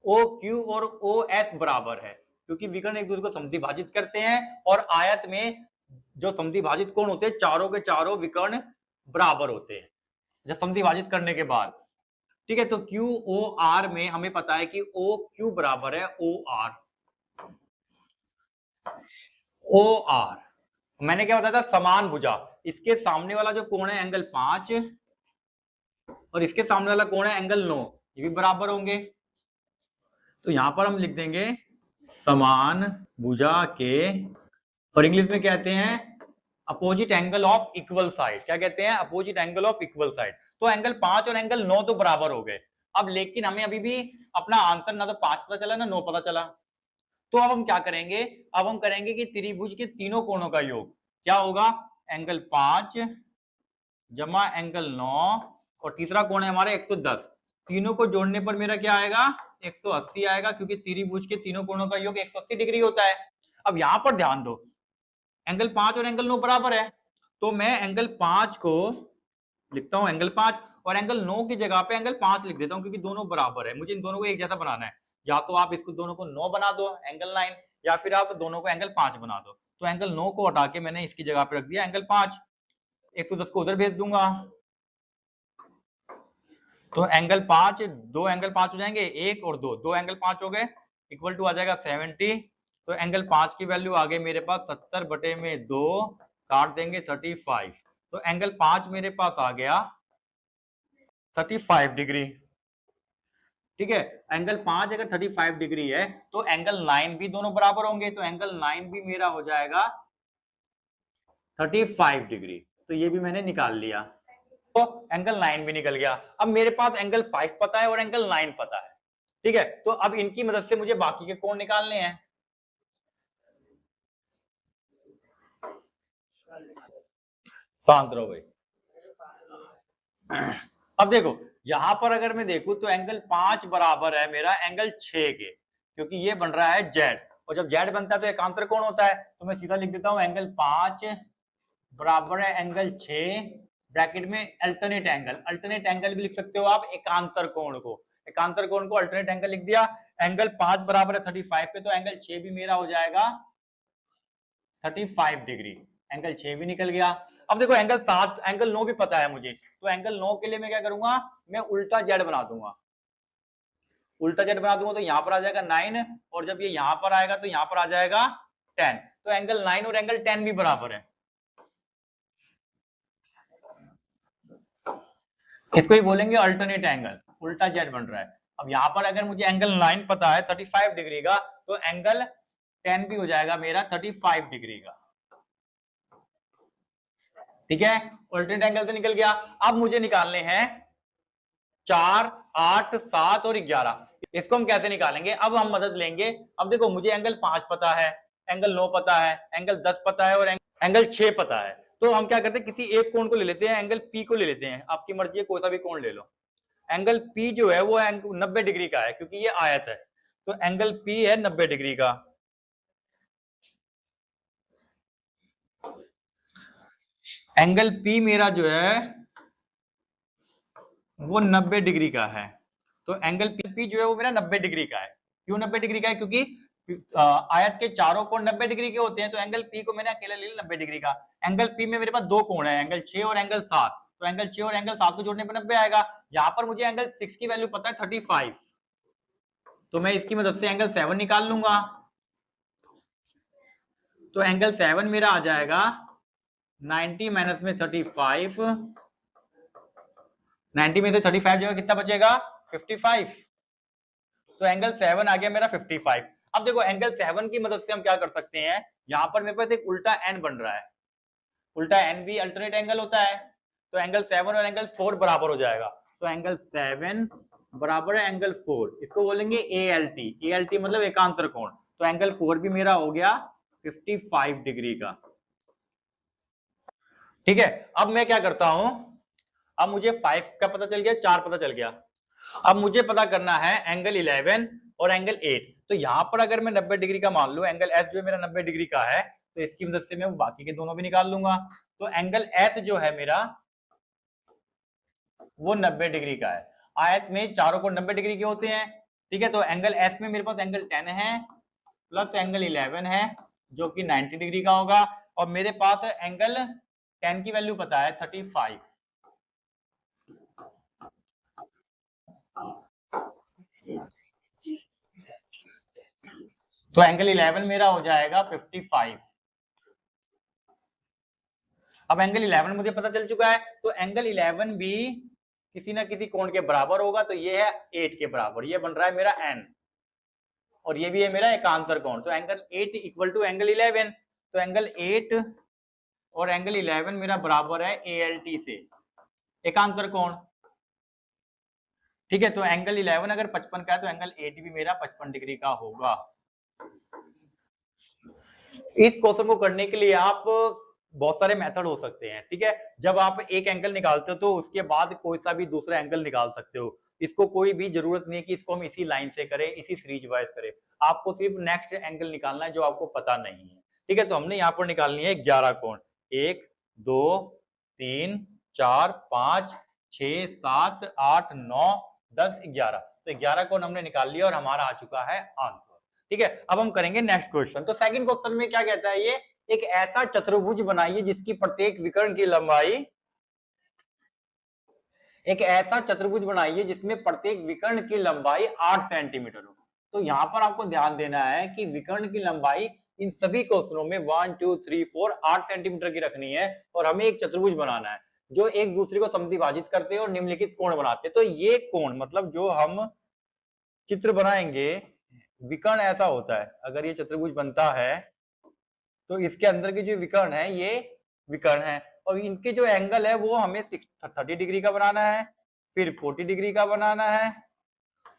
ओ क्यू और ओ एस बराबर है, क्योंकि विकर्ण एक दूसरे को समद्विभाजित करते हैं, और आयत में जो समद्विभाजित कोण होते हैं चारों के चारों विकर्ण बराबर होते हैं जब समद्विभाजित करने के बाद। ठीक है, तो क्यू ओ आर में हमें पता है कि ओ क्यू बराबर है ओ आर। ओ आर मैंने क्या बताया था? समान भुजा। इसके सामने वाला जो कोण है एंगल 5 और इसके सामने वाला कोण है एंगल 9, ये भी बराबर होंगे। तो यहां पर हम लिख देंगे समान भुजा के, और इंग्लिश में कहते हैं opposite angle of equal side. क्या कहते हैं? Opposite angle of equal side. तो एंगल 5 और एंगल 9 तो बराबर हो गए। अब लेकिन हमें अभी भी अपना आंसर ना तो 5 पता चला ना 9 पता चला। तो अब हम क्या करेंगे? अब हम करेंगे कि त्रिभुज के तीनों कोणों का योग क्या होगा? एंगल 5 जमा एंगल 9, और तीसरा कोण है हमारे 110। तीनों को जोड़ने पर मेरा क्या आएगा? 180 आएगा, क्योंकि त्रिभुज के तीनों कोणों का योग 180 डिग्री होता है। अब यहां पर ध्यान दो, एंगल 5 और एंगल 9 बराबर है, तो मैं एंगल 5 को लिखता हूं एंगल 5, और एंगल 9 की जगह पे एंगल 5 लिख देता हूं, क्योंकि दोनों बराबर है। मुझे इन दोनों को एक जैसा बनाना है, या तो आप इसको दोनों को 9 बना दो एंगल 9, या फिर आप दोनों को एंगल 5 बना दो। तो एंगल 9 को हटा के मैंने इसकी जगह पे रख दिया एंगल 5, 110 को उधर भेज दूंगा, तो एंगल 5, 2 एंगल 5 हो जाएंगे, 1 और 2, 2 एंगल 5 हो गए, इक्वल टू आ जाएगा 70। तो एंगल 5 की वैल्यू आ गई मेरे पास 70 बटे में 2, काट देंगे 35। तो एंगल 5 मेरे पास आ गया 35 डिग्री। ठीक है, एंगल 5 अगर 35 डिग्री है तो एंगल 9 भी दोनों बराबर होंगे, तो एंगल 9 भी मेरा हो जाएगा 35 डिग्री। तो ये भी मैंने निकाल लिया, तो एंगल 9 भी निकल गया। अब मेरे पास एंगल 5 पता है और एंगल 9 पता है। ठीक है, तो अब इनकी मदद से मुझे बाकी के कोण निकालने हैं। शांत रहो भाई। अब देखो, यहां पर अगर मैं देखूं तो एंगल 5 बराबर है मेरा एंगल 6 के, क्योंकि ये बन रहा है जेड, और जब जेड बनता है तो एकांतर कोण होता है। तो मैं सीधा लिख देता हूं एंगल 5 बराबर है एंगल 6, ब्रैकेट में अल्टरनेट एंगल, अल्टरनेट एंगल भी लिख सकते हो आप एकांतर कोण को, एकांतर कोण को अल्टरनेट एंगल लिख दिया। एंगल 5 बराबर है 35 पे, तो एंगल 6 भी मेरा हो जाएगा 35 डिग्री, एंगल 6 भी निकल गया। अब देखो एंगल 7, एंगल 9 भी पता है मुझे, तो एंगल 9 के लिए मैं क्या करूंगा? मैं उल्टा जेड बना दूंगा, उल्टा जेड बना दूंगा, तो यहां पर आ जाएगा 9, और जब ये यहां पर आएगा तो यहां पर आ जाएगा 10। तो एंगल 9 और एंगल 10 भी बराबर है। इसको ही बोलेंगे अल्टरनेट एंगल, उल्टा जेड बन रहा है। अब यहां पर अगर मुझे एंगल 9 पता है 35 डिग्री का, तो एंगल 10 भी हो जाएगा मेरा 35 डिग्री का। ठीक है, अल्टरनेट एंगल से निकल गया। अब मुझे निकालने हैं 4, 8, 7 और 11। इसको हम कैसे निकालेंगे? अब हम मदद लेंगे। अब देखो, मुझे एंगल 5 पता है, एंगल 9 पता है, एंगल 10 पता है, और एंगल 6 पता है। तो हम क्या करते हैं, किसी एक कोण को ले लेते हैं, एंगल पी को ले लेते हैं, आपकी मर्जी है कोई सा भी कोण ले लो। एंगल पी जो है वो 90 डिग्री का है, क्योंकि ये आयत है, तो एंगल पी है 90 डिग्री का। एंगल पी मेरा जो है वो 90 डिग्री का है। तो एंगल पी जो है वो मेरा 90 डिग्री का है। क्यों 90 डिग्री का है? क्योंकि आयत के चारों कोण 90 डिग्री के होते हैं, तो एंगल पी को मैंने अकेला ले लिया 90 डिग्री का। एंगल पी में मेरे पास दो कोण है, एंगल 6 और एंगल 7, तो एंगल 6 और एंगल 7 को जोड़ने पर 90 आएगा। यहाँ पर मुझे एंगल 6 की वैल्यू पता है 35, तो मैं इसकी मदद से एंगल 7 निकाल लूंगा। तो एंगल 7 मेरा आ जाएगा 90 माइनस में 35, 90 में से 35 जो है कितना बचेगा 55, तो एंगल 7 आ गया मेरा 55। अब देखो एंगल 7 की मदद से हम क्या कर सकते हैं, यहां पर मेरे पास एक उल्टा एन बन रहा है, उल्टा एन भी अल्टरनेट एंगल होता है, तो एंगल 7 और एंगल 4 बराबर हो जाएगा। तो एंगल 7 बराबर है एंगल 4, इसको बोलेंगे ALT, ALT मतलब एकांतर कोण। तो एंगल 4 भी मेरा हो गया 55 डिग्री का। ठीक है, अब मैं क्या करता हूं, अब मुझे 5 का पता चल गया, 4 पता चल गया। अब मुझे पता करना है एंगल 11 और एंगल 8। तो यहां पर अगर मैं 90 डिग्री का मान लूं, एंगल एस जो मेरा 90 डिग्री का है, तो इसकी मदद से मैं बाकी के दोनों भी निकाल लूंगा। तो एंगल एस जो है मेरा वो 90 डिग्री का है। आयत में चारों कोण 90 डिग्री के होते हैं। ठीक है, तो एंगल एस में मेरे पास एंगल 10 है प्लस एंगल 11 है जो कि 90 डिग्री का होगा, और मेरे पास एंगल 10 की वैल्यू पता है 35। तो एंगल 11 मेरा हो जाएगा 55। अब एंगल 11 मुझे पता चल चुका है, तो एंगल 11 भी किसी ना किसी कोण के बराबर होगा, तो ये है 8 के बराबर, ये बन रहा है मेरा n, और ये भी है मेरा एकांतर कोण। तो एंगल 8 इक्वल टू एंगल 11, तो एंगल 8 और एंगल 11 मेरा बराबर है ALT से, एकांतर कोण। ठीक है, तो एंगल 11 अगर 55 का है, तो एंगल 8 भी मेरा 55 डिग्री का होगा। इस क्वेश्चन को करने के लिए आप बहुत सारे मेथड हो सकते हैं। ठीक है, जब आप एक एंगल निकालते हो तो उसके बाद कोई सा भी दूसरा एंगल निकाल सकते हो, इसको कोई भी जरूरत नहीं है कि इसको हम इसी लाइन से करें, इसी सीरीज वाइज करें, आपको सिर्फ नेक्स्ट एंगल निकालना है जो आपको पता नहीं है। ठीक है, तो हमने यहाँ पर निकालनी है 11 कोण, 1 2 3 4 5 6 7 8 9 10 11, तो 11 कोण हमने निकाल लिया और हमारा आ चुका है आंसर। ठीक है, अब हम करेंगे नेक्स्ट क्वेश्चन। तो सेकंड क्वेश्चन में क्या कहता है, ये एक ऐसा चतुर्भुज बनाइए जिसकी प्रत्येक विकर्ण की लंबाई, एक ऐसा चतुर्भुज बनाइए जिसमें प्रत्येक विकर्ण की लंबाई 8 सेंटीमीटर हो। तो यहां पर आपको ध्यान देना है कि विकर्ण की लंबाई इन सभी क्वेश्चनों में 1 2 3 4 8 सेंटीमीटर की रखनी है, और हमें एक चतुर्भुज बनाना है जो एक दूसरे को समद्विभाजित करते हैं और निम्नलिखित कोण बनाते हैं। तो ये कोण मतलब जो हम चित्र बनाएंगे, विकर्ण ऐसा होता है, अगर ये चतुर्भुज बनता है तो इसके अंदर के जो विकर्ण है ये विकर्ण है, और इनके जो एंगल है वो हमें 30 डिग्री का बनाना है, फिर 40 डिग्री का बनाना है,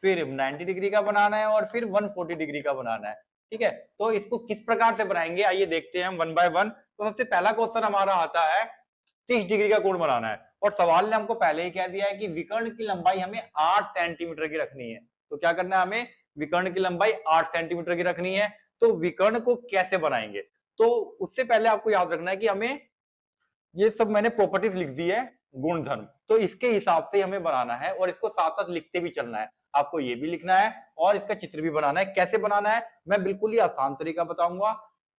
फिर 90 डिग्री का बनाना है, और फिर 140 डिग्री का बनाना है। ठीक है, तो इसको किस प्रकार से बनाएंगे आइए देखते हैं हम वन बाय वन। तो सबसे पहला क्वेश्चन हमारा आता है 30 डिग्री का कोण बनाना है, और सवाल ने हमको पहले ही कह दिया है कि विकर्ण की लंबाई हमें 8 सेंटीमीटर की रखनी है। तो क्या करना है, हमें विकर्ण की लंबाई 8 सेंटीमीटर की रखनी है। तो विकर्ण को कैसे बनाएंगे, तो उससे पहले आपको याद रखना है कि हमें ये सब मैंने प्रॉपर्टीज लिख दी है, गुणधर्म, तो इसके हिसाब से हमें बनाना है, और इसको साथ साथ लिखते भी चलना है। आपको ये भी लिखना है और इसका चित्र भी बनाना है। कैसे बनाना है मैं बिल्कुल ही आसान तरीका बताऊंगा,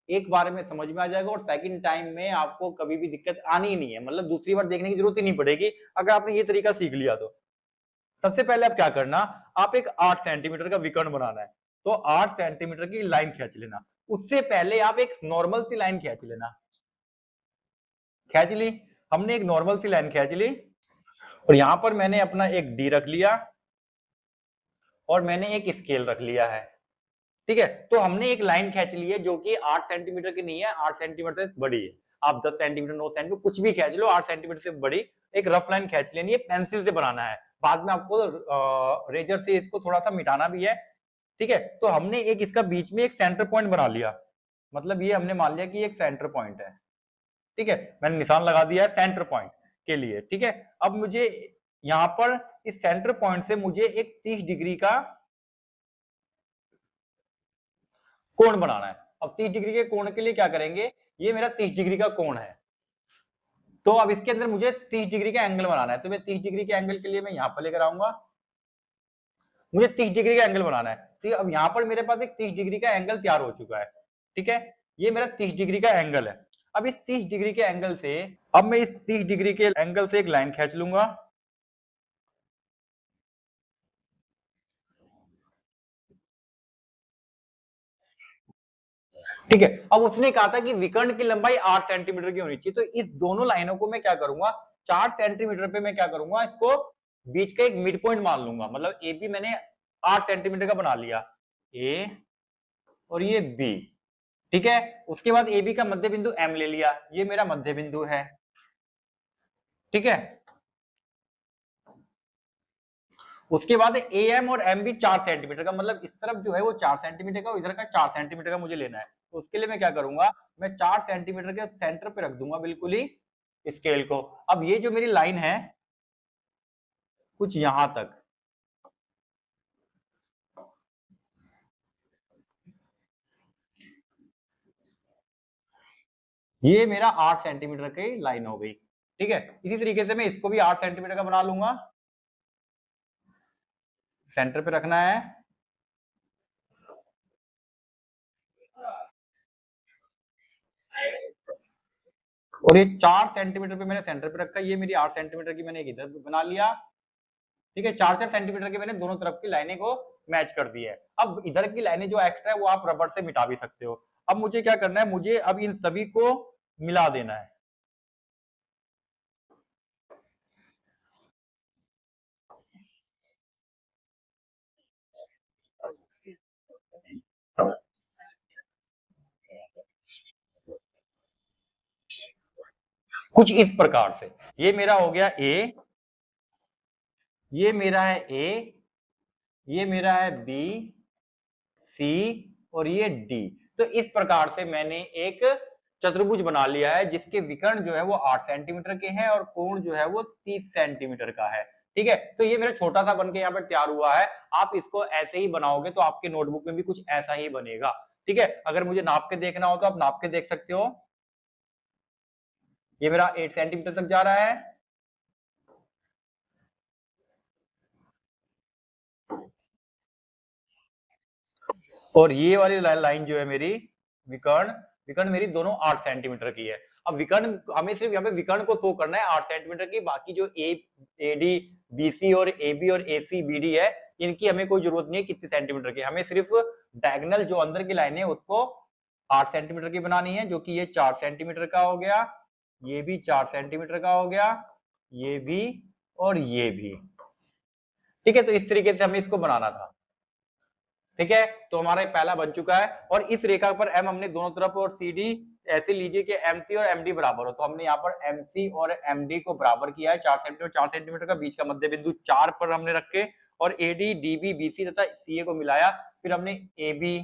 एक बार में समझ में आ जाएगा, और सेकंड टाइम में आपको कभी भी दिक्कत आनी ही नहीं है, मतलब दूसरी बार देखने की जरूरत ही नहीं पड़ेगी अगर आपने ये तरीका सीख लिया तो। सबसे पहले आप क्या करना, आप एक 8 सेंटीमीटर का विकर्ण बनाना है, तो 8 सेंटीमीटर की लाइन खींच लेना। उससे पहले आप एक नॉर्मल सी लाइन खींच लेना, खींच ली, हमने एक नॉर्मल सी लाइन खींच ली, और यहां पर मैंने अपना एक डी रख लिया और मैंने एक स्केल रख लिया है। ठीक है, तो हमने एक लाइन खींच ली है जो कि 8 सेंटीमीटर की नहीं है, 8 सेंटीमीटर से बड़ी है। आप 10 सेंटीमीटर 9 सेंटीमीटर कुछ भी खींच लो, 8 सेंटीमीटर से बड़ी एक रफ लाइन खींच लेनी है, पेंसिल से बनाना है, बाद में आपको रेजर से इसको थोड़ा सा मिटाना भी है। ठीक है, तो हमने एक इसका बीच में एक सेंटर पॉइंट बना लिया, मतलब ये हमने मान लिया कि एक सेंटर पॉइंट है। ठीक है, मैंने निशान लगा दिया है सेंटर पॉइंट के लिए। ठीक है, अब मुझे यहां पर इस सेंटर पॉइंट से मुझे एक 30 डिग्री का कोण बनाना है। अब 30 डिग्री के कोण के लिए क्या करेंगे, ये मेरा 30 डिग्री का कोण है, तो अब इसके अंदर मुझे 30 डिग्री का एंगल बनाना है। तो मैं 30 डिग्री के एंगल के लिए मैं यहां पर लेकर आऊंगा, मुझे 30 डिग्री का एंगल बनाना है। तो अब यहां पर मेरे पास एक 30 डिग्री का एंगल तैयार हो चुका है। ठीक है, ये मेरा 30 डिग्री का एंगल है। अब इस 30 डिग्री के एंगल से, अब मैं इस 30 डिग्री के एंगल से एक लाइन खींच लूंगा। ठीक है, अब उसने कहा था कि विकर्ण की लंबाई 8 सेंटीमीटर की होनी चाहिए, तो इस दोनों लाइनों को मैं क्या करूंगा, 4 सेंटीमीटर पे मैं क्या करूंगा, इसको बीच का एक मिड पॉइंट मान लूंगा। मतलब ए बी मैंने 8 सेंटीमीटर का बना लिया, ए और ये बी। ठीक है, उसके बाद ए बी का मध्य बिंदु एम ले लिया, ये मेरा मध्य बिंदु है। ठीक है, उसके बाद ए एम और एम बी 4 सेंटीमीटर का, मतलब इस तरफ जो है वो 4 सेंटीमीटर का, इधर का 4 सेंटीमीटर का मुझे लेना है। तो उसके लिए मैं क्या करूंगा, मैं 4 सेंटीमीटर के सेंटर पे रख दूंगा बिल्कुल ही स्केल को। अब ये जो मेरी लाइन है कुछ यहां तक, ये मेरा 8 सेंटीमीटर की लाइन हो गई। ठीक है, इसी तरीके से मैं इसको भी 8 सेंटीमीटर का बना लूंगा, सेंटर पे रखना है। और ये 4 सेंटीमीटर पे मैंने सेंटर पे रखा, ये मेरी 8 सेंटीमीटर की मैंने एक इधर बना लिया। ठीक है, 4-4 सेंटीमीटर की मैंने दोनों तरफ की लाइनें को मैच कर दी है। अब इधर की लाइनें जो एक्स्ट्रा है वो आप रबड़ से मिटा भी सकते हो। अब मुझे क्या करना है, मुझे अब इन सभी को मिला देना है। कुछ इस प्रकार से, ये मेरा हो गया ए, ये मेरा है ए, ये मेरा है बी, सी और ये डी। तो इस प्रकार से मैंने एक चतुर्भुज बना लिया है जिसके विकर्ण जो है वो 8 सेंटीमीटर के हैं और कोण जो है वो 30 सेंटीमीटर का है। ठीक है, तो ये मेरा छोटा सा बनके यहाँ पर तैयार हुआ है। आप इसको ऐसे ही बनाओगे तो आपके नोटबुक में भी कुछ ऐसा ही बनेगा। ठीक है, अगर मुझे नाप के देखना हो तो आप नाप के देख सकते हो। ये मेरा 8 सेंटीमीटर तक जा रहा है। और ये वाली लाइन जो है मेरी विकर्ण, विकर्ण मेरी दोनों 8 सेंटीमीटर की है। अब विकर्ण हमें सिर्फ यहाँ पे विकर्ण को शो करना है 8 सेंटीमीटर की, बाकी जो ए डी बी सी और ए बी और ए सी बी डी है इनकी हमें कोई जरूरत नहीं है कितने सेंटीमीटर की, हमें सिर्फ डायगोनल जो अंदर की लाइन है उसको 8 सेंटीमीटर की बनानी है, जो कि ये 4 सेंटीमीटर का हो गया, ये भी 4 सेंटीमीटर का हो गया, ये भी और ये भी। ठीक है, तो इस तरीके से हमें इसको बनाना था। ठीक है, तो हमारा पहला बन चुका है। और इस रेखा पर एम हमने दोनों तरफ और सी डी ऐसे लीजिए कि एम सी और एम डी बराबर हो, तो हमने यहाँ पर एम सी और एम डी को बराबर किया है 4 सेंटीमीटर 4 सेंटीमीटर का, बीच का मध्य बिंदु 4 पर हमने रखे और A D D B B C तथा सी ए को मिलाया, फिर हमने A B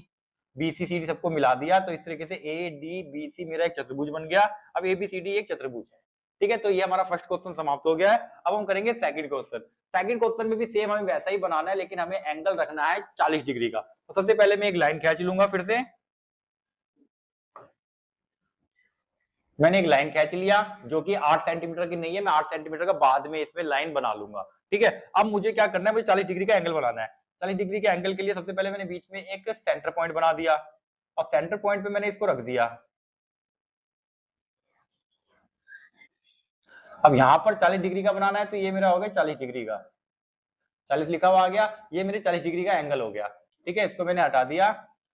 B C C D सबको मिला दिया। तो इस तरीके से ए डी बी सी मेरा एक चतुर्भुज बन गया। अब ए बी सी डी एक चतुर्भुज है। ठीक है, तो ये हमारा फर्स्ट क्वेश्चन समाप्त हो गया है। अब हम करेंगे सेकंड क्वेश्चन। सेकंड क्वेश्चन में भी सेम हमें वैसा ही बनाना है, लेकिन हमें एंगल रखना है 40 डिग्री का। तो सबसे पहले मैं एक लाइन खींच लूंगा, फिर से मैंने एक लाइन खींच लिया जो कि 8 सेंटीमीटर की नहीं है, मैं 8 सेंटीमीटर का बाद में इसमें लाइन बना लूंगा। ठीक है, अब मुझे क्या करना है, मुझे 40 डिग्री का एंगल बनाना है। 40 डिग्री के एंगल के लिए सबसे पहले मैंने बीच में एक सेंटर पॉइंट बना दिया और सेंटर पॉइंट पे मैंने इसको रख दिया। अब यहां पर 40 डिग्री का बनाना है, तो ये मेरा हो गया 40 डिग्री का, 40 लिखा हुआ आ गया, ये मेरे 40 डिग्री का एंगल हो गया। ठीक है, इसको मैंने हटा दिया।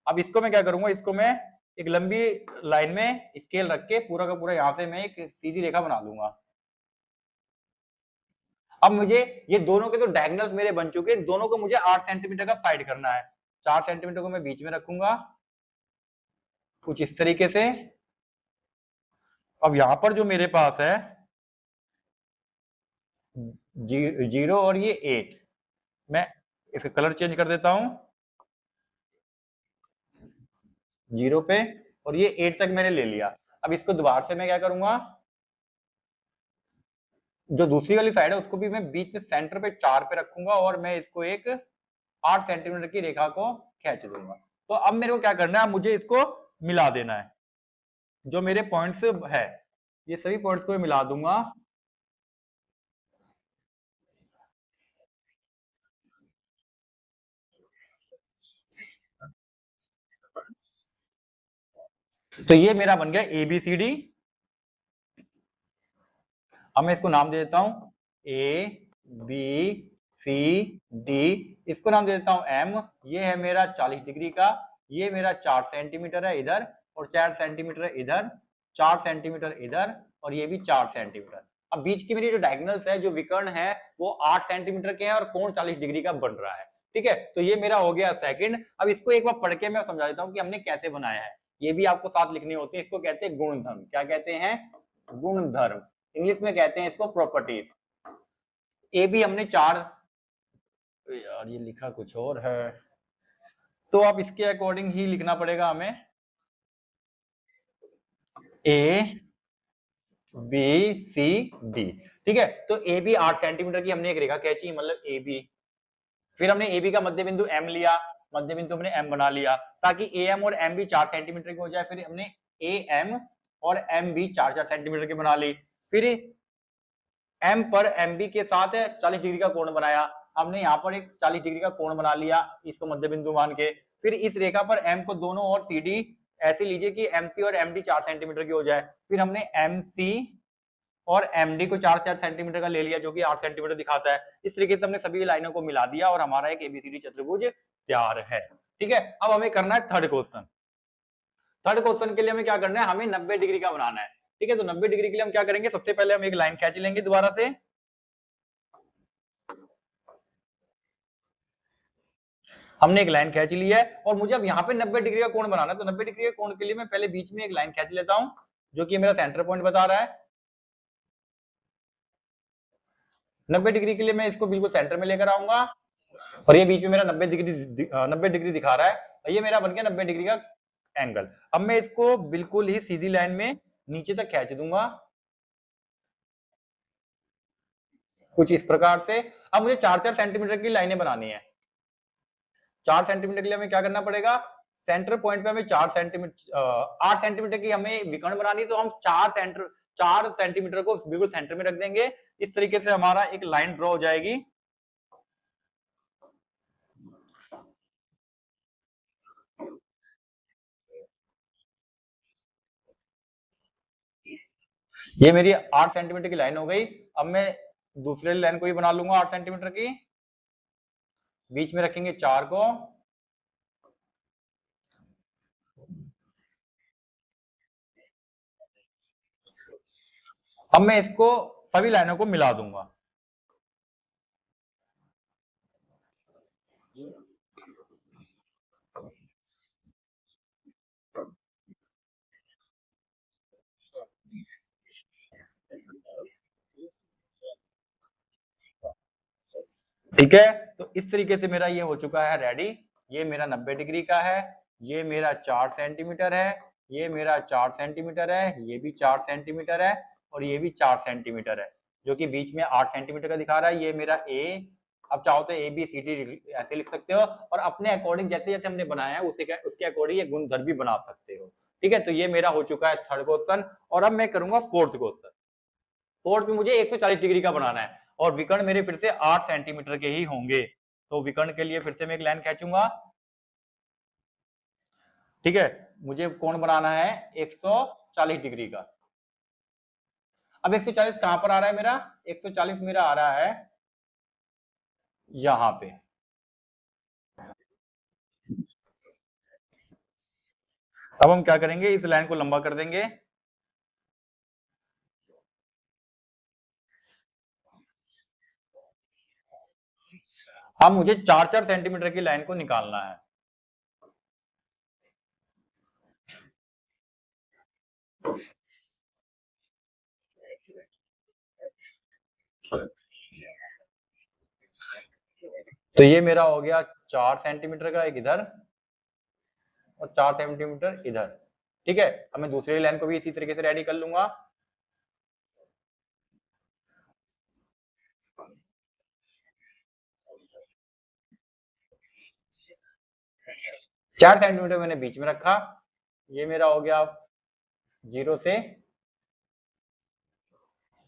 अब इसको मैं क्या करूंगा, इसको मैं एक लंबी लाइन में स्केल रख के पूरा का पूरा यहां से मैं एक सीधी रेखा बना लूंगा। अब मुझे ये दोनों के तो डायगोनल्स मेरे बन चुके हैं, दोनों को मुझे 8 सेंटीमीटर का साइड करना है। 4 सेंटीमीटर को मैं बीच में रखूंगा कुछ इस तरीके से। अब यहां पर जो मेरे पास है 0 और ये 8, मैं इसका कलर चेंज कर देता हूं 0 पे, और ये 8 तक मैंने ले लिया। अब इसको दोबारा से मैं क्या करूंगा, जो दूसरी वाली साइड है उसको भी मैं बीच में सेंटर पे 4 पे रखूंगा और मैं इसको एक 8 सेंटीमीटर की रेखा को खींच दूंगा। तो अब मेरे को क्या करना है, मुझे इसको मिला देना है, जो मेरे पॉइंट्स है ये सभी पॉइंट्स को मिला दूंगा। तो ये मेरा बन गया ABCD। अब मैं इसको नाम दे देता हूं ABCD, इसको नाम दे देता हूं M। ये है मेरा 40 डिग्री का, ये मेरा 4 सेंटीमीटर है इधर, और 4 सेंटीमीटर इधर, 4 सेंटीमीटर इधर, और ये भी 4 सेंटीमीटर। अब बीच की मेरी जो डायगोनल्स है, जो विकर्ण है, वो 8 सेंटीमीटर के हैं और कोण 40 डिग्री का बन रहा है। ठीक है, तो ये मेरा हो गया सेकंड। अब इसको एक बार पढ़ के मैं समझा देता हूँ कि हमने कैसे बनाया है। ये भी आपको साथ लिखनी होती है। इसको कहते हैं गुणधर्म। क्या कहते हैं? गुणधर्म। इंग्लिश में कहते हैं इसको प्रॉपर्टीज। ए भी हमने 4, यार ये लिखा कुछ और है, तो अब इसके अकॉर्डिंग ही लिखना पड़ेगा हमें। A B C D, ठीक है। तो ए बी 8 सेंटीमीटर की हमने एक रेखा खींची, मतलब ए बी। फिर हमने ए बी का मध्य बिंदु M लिया, मध्य बिंदु हमने M बना लिया, ताकि ए एम और एम बी 4 सेंटीमीटर के हो जाए। फिर हमने ए एम और एम बी 4-4 सेंटीमीटर के बना ली। फिर M पर MB के साथ 40 डिग्री का कोण बनाया। हमने यहाँ पर एक 40 डिग्री का कोण बना लिया, इसको मध्य बिंदु मान के। फिर इस रेखा पर M को दोनों ओर CD ऐसे लीजिए कि MC और MD 4 सेंटीमीटर की हो जाए। फिर हमने MC और MD को 4-4 सेंटीमीटर का ले लिया, जो कि 8 सेंटीमीटर दिखाता है। इस तरीके से हमने सभी लाइनों को मिला दिया और हमारा एक ABCD चतुर्भुज तैयार है। ठीक है, अब हमें करना है थर्ड क्वेश्चन। थर्ड क्वेश्चन के लिए हमें क्या करना है, हमें 90 डिग्री का बनाना है। ठीक है, तो 90 डिग्री के लिए हम क्या करेंगे, सबसे पहले हम एक लाइन खींच लेंगे दोबारा से। हमने एक लाइन खींच ली है और मुझे अब यहाँ पे 90 डिग्री का कोण बनाना है। तो 90 डिग्री के कोण के लिए मैं पहले बीच में एक लाइन खींच लेता हूं, जो कि मेरा सेंटर पॉइंट बता रहा है। 90 डिग्री के लिए मैं इसको बिल्कुल सेंटर में लेकर आऊंगा और ये बीच में मेरा 90 डिग्री दिखा रहा है, और ये मेरा बन गया 90 डिग्री का एंगल। अब मैं इसको बिल्कुल ही सीधी लाइन में नीचे तक खींच दूंगा, कुछ इस प्रकार से। अब मुझे 4-4 सेंटीमीटर की लाइनें बनानी है। 4 सेंटीमीटर के लिए हमें क्या करना पड़ेगा, सेंटर पॉइंट पे हमें 4 सेंटीमीटर 8 सेंटीमीटर की हमें विकर्ण बनानी, तो हम 4 सेंटीमीटर को बिल्कुल सेंटर में रख देंगे। इस तरीके से हमारा एक लाइन ड्रॉ हो जाएगी। ये मेरी 8 सेंटीमीटर की लाइन हो गई। अब मैं दूसरे लाइन को भी बना लूंगा 8 सेंटीमीटर की, बीच में रखेंगे 4 को। अब मैं इसको सभी लाइनों को मिला दूंगा। ठीक है, तो इस तरीके से मेरा ये हो चुका है रेडी। ये मेरा 90 डिग्री का है, ये मेरा 4 सेंटीमीटर है, ये मेरा 4 सेंटीमीटर है, ये भी 4 सेंटीमीटर है, और ये भी 4 सेंटीमीटर है, जो कि बीच में 8 सेंटीमीटर का दिखा रहा है। ये मेरा ए, अब चाहो तो ABCD ऐसे लिख सकते हो, और अपने अकॉर्डिंग जैसे जैसे हमने बनाया है उसके अकॉर्डिंग ये गुणधर्म भी बना सकते हो। ठीक है, तो ये मेरा हो चुका है थर्ड क्वेश्चन। और अब मैं करूंगा फोर्थ क्वेश्चन। फोर्थ में मुझे 140 डिग्री का बनाना है और विकर्ण मेरे फिर से 8 सेंटीमीटर के ही होंगे। तो विकर्ण के लिए फिर से मैं एक लाइन खींचूंगा। ठीक है, मुझे कोण बनाना है 140 डिग्री का। अब 140 कहां पर आ रहा है मेरा, 140 मेरा आ रहा है यहां पे। अब हम क्या करेंगे, इस लाइन को लंबा कर देंगे। अब मुझे 4-4 सेंटीमीटर की लाइन को निकालना है। तो ये मेरा हो गया 4 सेंटीमीटर का एक इधर और 4 सेंटीमीटर इधर। ठीक है, अब मैं दूसरी लाइन को भी इसी तरीके से रेडी कर लूंगा। चार सेंटीमीटर मैंने बीच में रखा, ये मेरा हो गया 0 से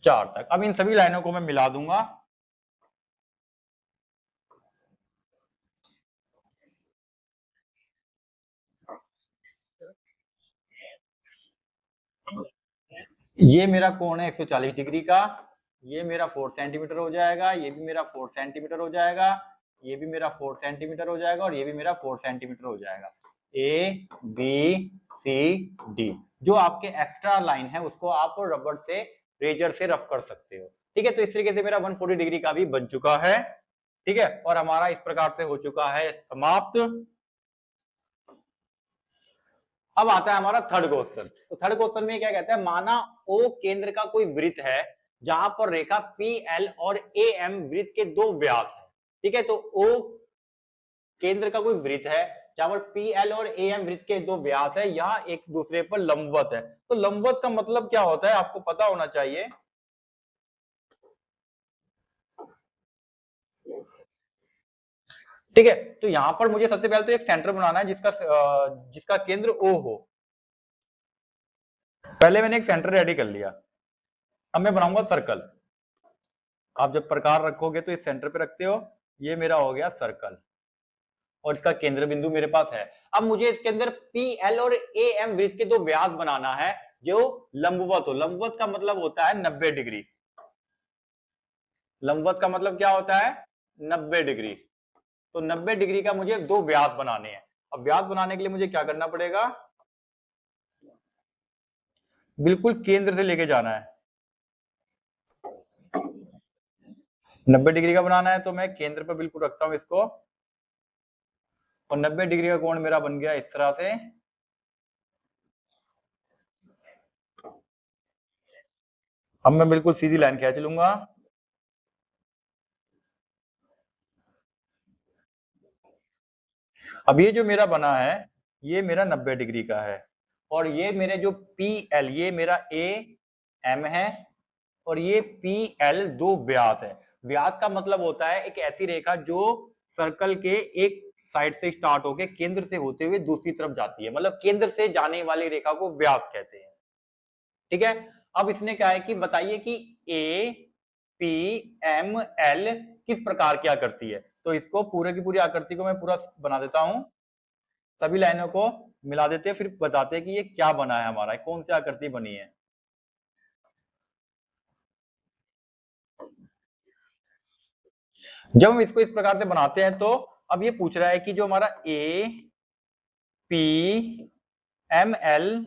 4 तक। अब इन सभी लाइनों को मैं मिला दूंगा। ये मेरा कोण है 140 डिग्री का, ये मेरा 4 सेंटीमीटर हो जाएगा, ये भी मेरा 4 सेंटीमीटर हो जाएगा, ये भी मेरा 4 सेंटीमीटर हो जाएगा और ये भी मेरा 4 सेंटीमीटर हो जाएगा। ए बी सी डी, जो आपके एक्स्ट्रा लाइन है उसको आप रबड़ से रेजर से रफ कर सकते हो। ठीक है, तो इस तरीके से मेरा 140 डिग्री का भी बन चुका है। ठीक है, और हमारा इस प्रकार से हो चुका है समाप्त। अब आता है हमारा थर्ड क्वेश्चन। तो थर्ड क्वेश्चन में क्या कहता है, माना ओ केंद्र का कोई वृत्त है जहां पर रेखा पी एल और ए एम वृत्त के दो व्यास है। ठीक है, तो ओ केंद्र का कोई वृत्त है जहां पर पी एल और ए एम वृत्त के दो व्यास है, यह एक दूसरे पर लंबवत है। तो लंबवत का मतलब क्या होता है आपको पता होना चाहिए। ठीक है, तो यहां पर मुझे सबसे पहले तो एक सेंटर बनाना है जिसका केंद्र ओ हो। पहले मैंने एक सेंटर रेडी कर लिया, अब मैं बनाऊंगा सर्कल। आप जब प्रकार रखोगे तो इस सेंटर पे रखते हो, ये मेरा हो गया सर्कल और इसका केंद्र बिंदु मेरे पास है। अब मुझे इसके अंदर पी एल और ए एम वृत्त के दो व्यास बनाना है जो लंबवत हो। लंबवत का मतलब होता है 90 डिग्री। लंबवत का मतलब क्या होता है, 90 डिग्री। तो 90 डिग्री का मुझे दो व्यास बनाने हैं। अब व्यास बनाने के लिए मुझे क्या करना पड़ेगा, बिल्कुल केंद्र से लेके जाना है। 90 डिग्री का बनाना है तो मैं केंद्र पर बिल्कुल रखता हूं इसको, और 90 डिग्री का कोण मेरा बन गया इस तरह से। अब मैं बिल्कुल सीधी लाइन खींच लूंगा। अब ये जो मेरा बना है ये मेरा 90 डिग्री का है, और ये मेरे जो पी एल, ये मेरा ए एम है और ये पी एल दो व्यास है। व्यास का मतलब होता है एक ऐसी रेखा जो सर्कल के एक साइड से स्टार्ट होके केंद्र से होते हुए दूसरी तरफ जाती है, मतलब केंद्र से जाने वाली रेखा को व्यास कहते हैं। ठीक है, अब इसने क्या है कि बताइए कि ए पी एम एल किस प्रकार की आकृति है। तो इसको पूरे की पूरी आकृति को मैं पूरा बना देता हूं, सभी लाइनों को मिला देते हैं, फिर बताते हैं कि ये क्या बना है हमारा, कौन सी आकृति बनी है। जब हम इसको इस प्रकार से बनाते हैं तो अब ये पूछ रहा है कि जो हमारा ए पी एम एल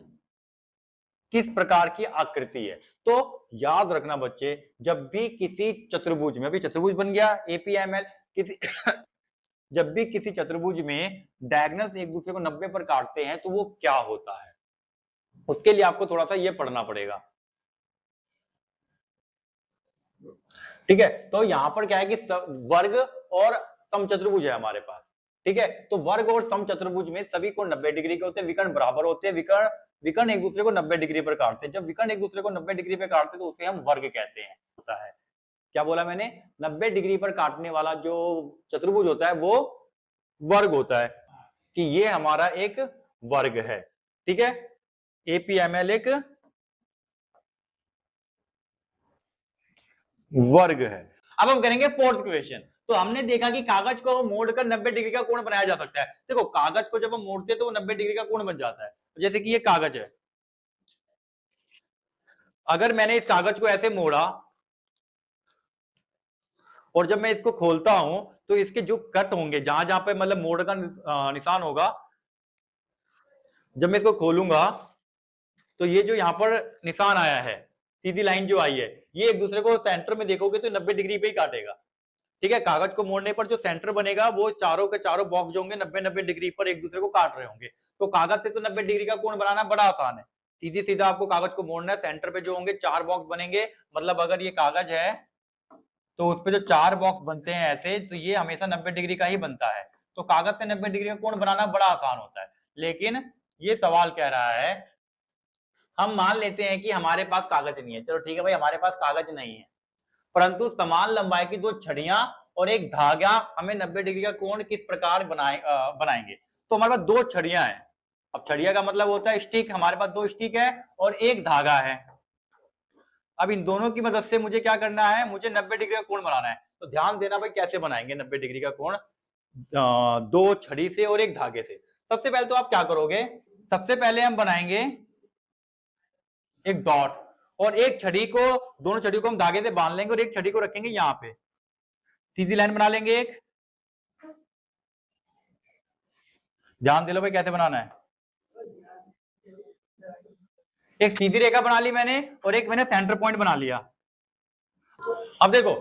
किस प्रकार की आकृति है। तो याद रखना बच्चे, जब भी किसी चतुर्भुज में, अभी चतुर्भुज बन गया एपीएमएल, किसी जब भी किसी चतुर्भुज में डायगोनल्स एक दूसरे को 90 पर काटते हैं तो वो क्या होता है, उसके लिए आपको थोड़ा सा ये पढ़ना पड़ेगा। ठीक है, तो यहां पर क्या है कि वर्ग और समचतुर्भुज है हमारे पास। ठीक है, तो वर्ग और समचतुर्भुज में सभी कोण 90 डिग्री के होते हैं, विकर्ण बराबर होते हैं, विकर्ण एक दूसरे को 90 डिग्री पर काटते हैं। जब विकर्ण एक दूसरे को 90 डिग्री पर काटते हैं तो उसे हम वर्ग कहते हैं। होता है, क्या बोला मैंने, 90 डिग्री पर काटने वाला जो चतुर्भुज होता है वो वर्ग होता है, कि ये हमारा एक वर्ग है। ठीक है, एपीएमएल एक वर्ग है। अब हम करेंगे फोर्थ क्वेश्चन। तो हमने देखा कि कागज को मोड़कर 90 डिग्री का कोण बनाया जा सकता है। देखो, कागज को जब हम मोड़ते हैं तो वो 90 डिग्री का कोण बन जाता है। जैसे कि ये कागज है, अगर मैंने इस कागज को ऐसे मोड़ा और जब मैं इसको खोलता हूं तो इसके जो कट होंगे, जहां जहां पे मतलब मोड़ का निशान होगा, जब मैं इसको खोलूंगा तो ये जो यहाँ पर निशान आया है, सीधी लाइन जो आई है, ये एक दूसरे को सेंटर में देखोगे तो 90 डिग्री पे ही काटेगा। ठीक है, कागज को मोड़ने पर जो सेंटर बनेगा वो चारों के चारों बॉक्स जो होंगे 90 डिग्री पर एक दूसरे को काट रहे होंगे। तो कागज से तो 90 डिग्री का कोण बनाना बड़ा आसान है, सीधी सीधा आपको कागज को मोड़ना है, सेंटर पे जो होंगे चार बॉक्स बनेंगे, मतलब अगर ये कागज है तो उस पे जो चार बॉक्स बनते हैं ऐसे, तो ये हमेशा 90 डिग्री का ही बनता है। तो कागज से 90 डिग्री का कोण बनाना बड़ा आसान होता है। लेकिन ये सवाल कह रहा है हम मान लेते हैं कि हमारे पास कागज नहीं है, चलो ठीक है भाई हमारे पास कागज नहीं है, परंतु समान लंबाई की दो छड़ियां और एक धागा हमें 90 डिग्री का कोण किस प्रकार बनाएंगे। तो हमारे पास दो छड़ियां हैं, अब छड़िया का मतलब होता है स्टिक, हमारे पास दो स्टिक है और एक धागा है। अब इन दोनों की मदद से मुझे क्या करना है, मुझे 90 डिग्री का कोण बनाना है। तो ध्यान देना भाई कैसे बनाएंगे 90 डिग्री का कोण, दो छड़ी से और एक धागे से। सबसे पहले तो आप क्या करोगे, सबसे पहले हम बनाएंगे एक डॉट और एक छड़ी को, दोनों छड़ी को हम धागे से बांध लेंगे और एक छड़ी को रखेंगे यहां पे, सीधी लाइन बना लेंगे एक। ध्यान दे लो भाई कैसे बनाना है, एक सीधी रेखा बना ली मैंने और एक मैंने सेंटर पॉइंट बना लिया। अब देखो,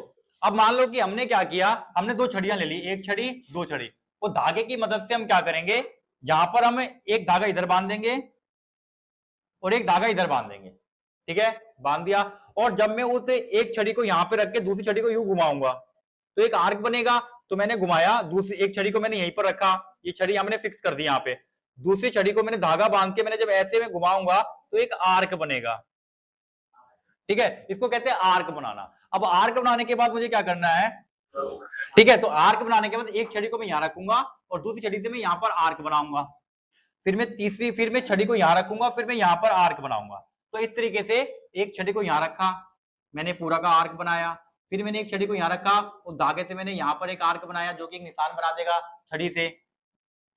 अब मान लो कि हमने क्या किया, हमने दो छड़ियां ले ली, एक छड़ी दो छड़ी, वो धागे की मदद से हम क्या करेंगे, यहां पर हम एक धागा इधर बांध देंगे और एक धागा इधर बांध देंगे, ठीक है, बांध दिया। और जब मैं उस एक छड़ी को यहां पे रख के दूसरी छड़ी को यूं घुमाऊंगा तो एक आर्क बनेगा। तो मैंने घुमाया, दूसरी एक छड़ी को मैंने यहीं पर रखा, ये छड़ी हमने फिक्स कर दी यहाँ पे, दूसरी छड़ी को मैंने धागा बांध के मैंने जब ऐसे में घुमाऊंगा तो एक आर्क बनेगा, ठीक है, इसको कहते हैं आर्क बनाना। अब आर्क बनाने के बाद मुझे क्या करना है, ठीक है, तो आर्क बनाने के बाद एक छड़ी को मैं यहां रखूंगा और दूसरी छड़ी से मैं यहां पर आर्क बनाऊंगा, फिर मैं छड़ी को यहां रखूंगा, फिर मैं यहां पर आर्क बनाऊंगा। तो इस तरीके से एक छड़ी को यहां रखा, मैंने पूरा का आर्क बनाया, फिर मैंने एक छड़ी को यहां रखा और धागे से मैंने यहां पर एक आर्क बनाया जो कि एक निशान बना देगा छड़ी से,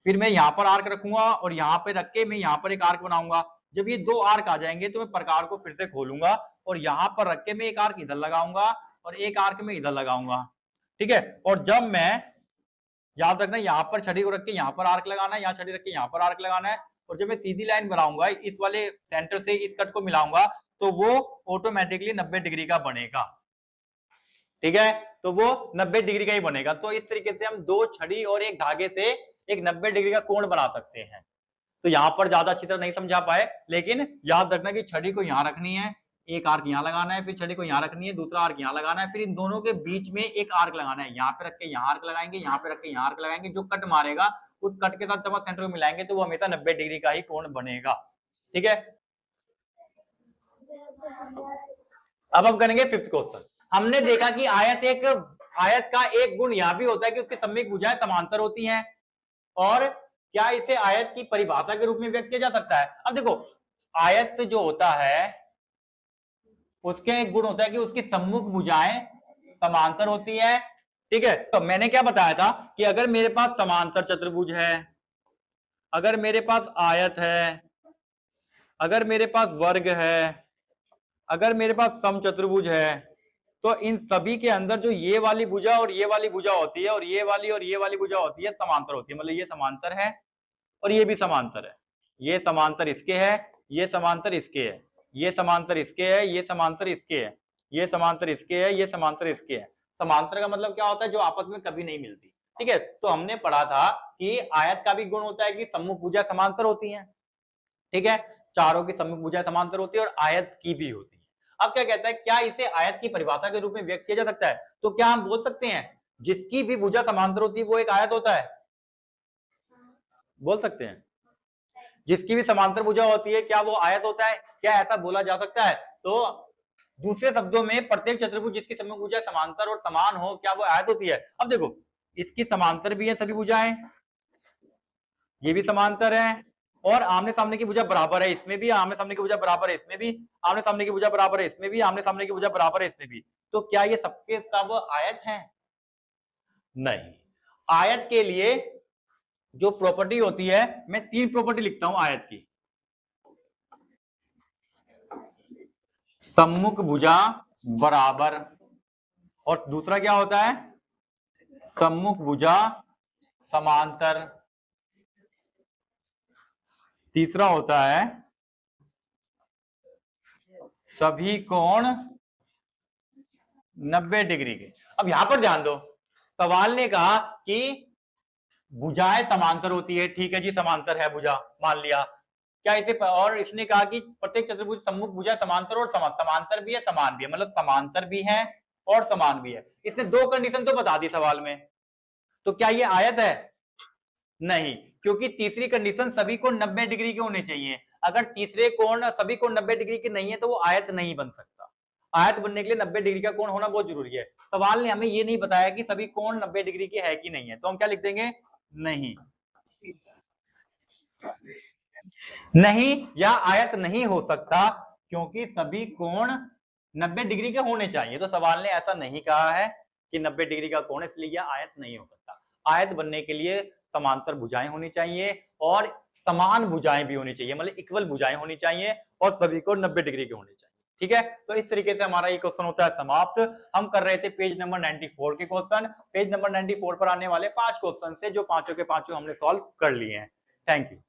फिर मैं यहां पर आर्क रखूंगा और यहां पे रख के मैं यहां पर एक आर्क बनाऊंगा। जब ये दो आर्क आ जाएंगे तो मैं प्रकार को फिर से खोलूंगा और यहां पर रख के मैं एक आर्क इधर लगाऊंगा और एक आर्क में इधर लगाऊंगा, ठीक है। और जब मैं, याद रखना, यहाँ पर छड़ी को रख के यहाँ पर आर्क लगाना है, यहाँ छड़ी रख के यहाँ पर आर्क लगाना है, और जब मैं सीधी लाइन बनाऊंगा इस वाले सेंटर से इस कट को मिलाऊंगा तो वो ऑटोमेटिकली 90 डिग्री का बनेगा, ठीक है, तो वो 90 डिग्री का ही बनेगा। तो इस तरीके से हम दो छड़ी और एक धागे से एक 90 डिग्री का कोण बना सकते हैं। तो यहां पर ज्यादा अच्छी तरह नहीं समझा पाए, लेकिन याद रखना कि छड़ी को यहां रखनी है, एक आर्क यहां लगाना है, फिर छड़ी को यहां रखनी है, दूसरा आर्क यहां लगाना है, फिर इन दोनों के बीच में एक आर्क लगाना है, यहां पे रख के यहां आर्क लगाएंगे, यहां पे रख के यहां आर्क लगाएंगे, जो कट मारेगा उस कट के साथ जब आप सेंटर को मिलाएंगे तो वो हमेशा 90 डिग्री का ही कोण बनेगा, ठीक है। अब हम करेंगे फिफ्थ क्वेश्चन। हमने देखा कि आयत का एक गुण यहां भी होता है कि उसकी सममित भुजाएं समांतर होती हैं, और क्या इसे आयत की परिभाषा के रूप में व्यक्त किया जा सकता है। अब देखो, आयत जो होता है उसके एक गुण होता है कि उसकी सम्मुख भुजाएं समांतर होती है, ठीक है। तो मैंने क्या बताया था कि अगर मेरे पास समांतर चतुर्भुज है, अगर मेरे पास आयत है, अगर मेरे पास वर्ग है, अगर मेरे पास समचतुर्भुज है, तो इन सभी के अंदर जो ये वाली भुजा और ये वाली भुजा होती है और ये वाली भुजा होती है, समांतर होती है। मतलब ये समांतर है और ये भी समांतर है, ये समांतर इसके है, ये समांतर इसके है, ये समांतर इसके है, ये समांतर इसके है, ये समांतर इसके है, ये समांतर इसके है। समांतर का मतलब क्या होता है, जो आपस में कभी नहीं मिलती, ठीक है। तो हमने पढ़ा था कि आयत का भी गुण होता है कि सम्मुख भुजा समांतर होती है, ठीक है, चारों की सम्मुख भुजा समांतर होती है और आयत की भी होती है। अब क्या कहता है, क्या इसे आयत की परिभाषा के रूप में व्यक्त किया जा सकता है। तो क्या हम बोल सकते हैं जिसकी भी भुजा समांतर होती है वो एक आयत होता है, बोल सकते हैं जिसकी भी समांतर भुजा होती है क्या वो आयत होता है, क्या ऐसा बोला जा सकता है। तो दूसरे शब्दों में प्रत्येक चतुर्भुज जिसकी सम्मुख भुजा समांतर और समान हो, क्या वो आयत होती है। अब देखो, इसकी समांतर भी है सभी भुजाएं, ये भी समांतर है, और आमने सामने की भुजा बराबर है, इसमें भी आमने सामने की भुजा बराबर है, इसमें भी आमने सामने की भुजा बराबर है, इसमें भी आमने सामने की भुजा बराबर है, इसमें भी। तो क्या ये सबके सब आयत हैं? नहीं। आयत के लिए जो प्रॉपर्टी होती है, मैं 3 प्रॉपर्टी लिखता हूं आयत की। सम्मुख भुजा बराबर, और दूसरा क्या होता है, सम्मुख भुजा समांतर, तीसरा होता है सभी कोण 90 डिग्री के। अब यहां पर ध्यान दो, सवाल ने कहा कि भुजाएं समांतर होती है, ठीक है जी, समांतर है भुजा, मान लिया, क्या इसे, और इसने कहा कि प्रत्येक चतुर्भुज सम्मुख भुजा समांतर और समांतर भी है, समान भी है, मतलब समांतर भी है और समान भी है। इसने 2 कंडीशन तो बता दी सवाल में, तो क्या ये आयत है? नहीं, क्योंकि तीसरी कंडीशन सभी को 90 डिग्री के होने चाहिए। अगर तीसरे कोण सभी कोण 90 डिग्री के नहीं है तो वो आयत नहीं बन सकता। आयत बनने के लिए 90 डिग्री का कोण होना बहुत जरूरी है। सवाल ने हमें ये नहीं बताया कि सभी कोण 90 डिग्री के है कि नहीं है, तो हम क्या लिख देंगे, नहीं। नहीं या आयत नहीं हो सकता क्योंकि सभी कोण 90 डिग्री के होने चाहिए। तो सवाल ने ऐसा नहीं कहा है कि 90 डिग्री का कोण, इसलिए यह आयत नहीं हो सकता। आयत बनने के लिए समांतर भुजाएं होनी चाहिए और समान भुजाएं भी होनी चाहिए, मतलब इक्वल भुजाएं होनी चाहिए और सभी को 90 डिग्री के होने चाहिए। ठीक है, तो इस तरीके से हमारा ये क्वेश्चन होता है समाप्त। हम कर रहे थे पेज नंबर 94 के क्वेश्चन। पेज नंबर 94 पर आने वाले 5 क्वेश्चन थे जो पांचों के पांचों हमने सॉल्व कर लिए हैं। Thank you.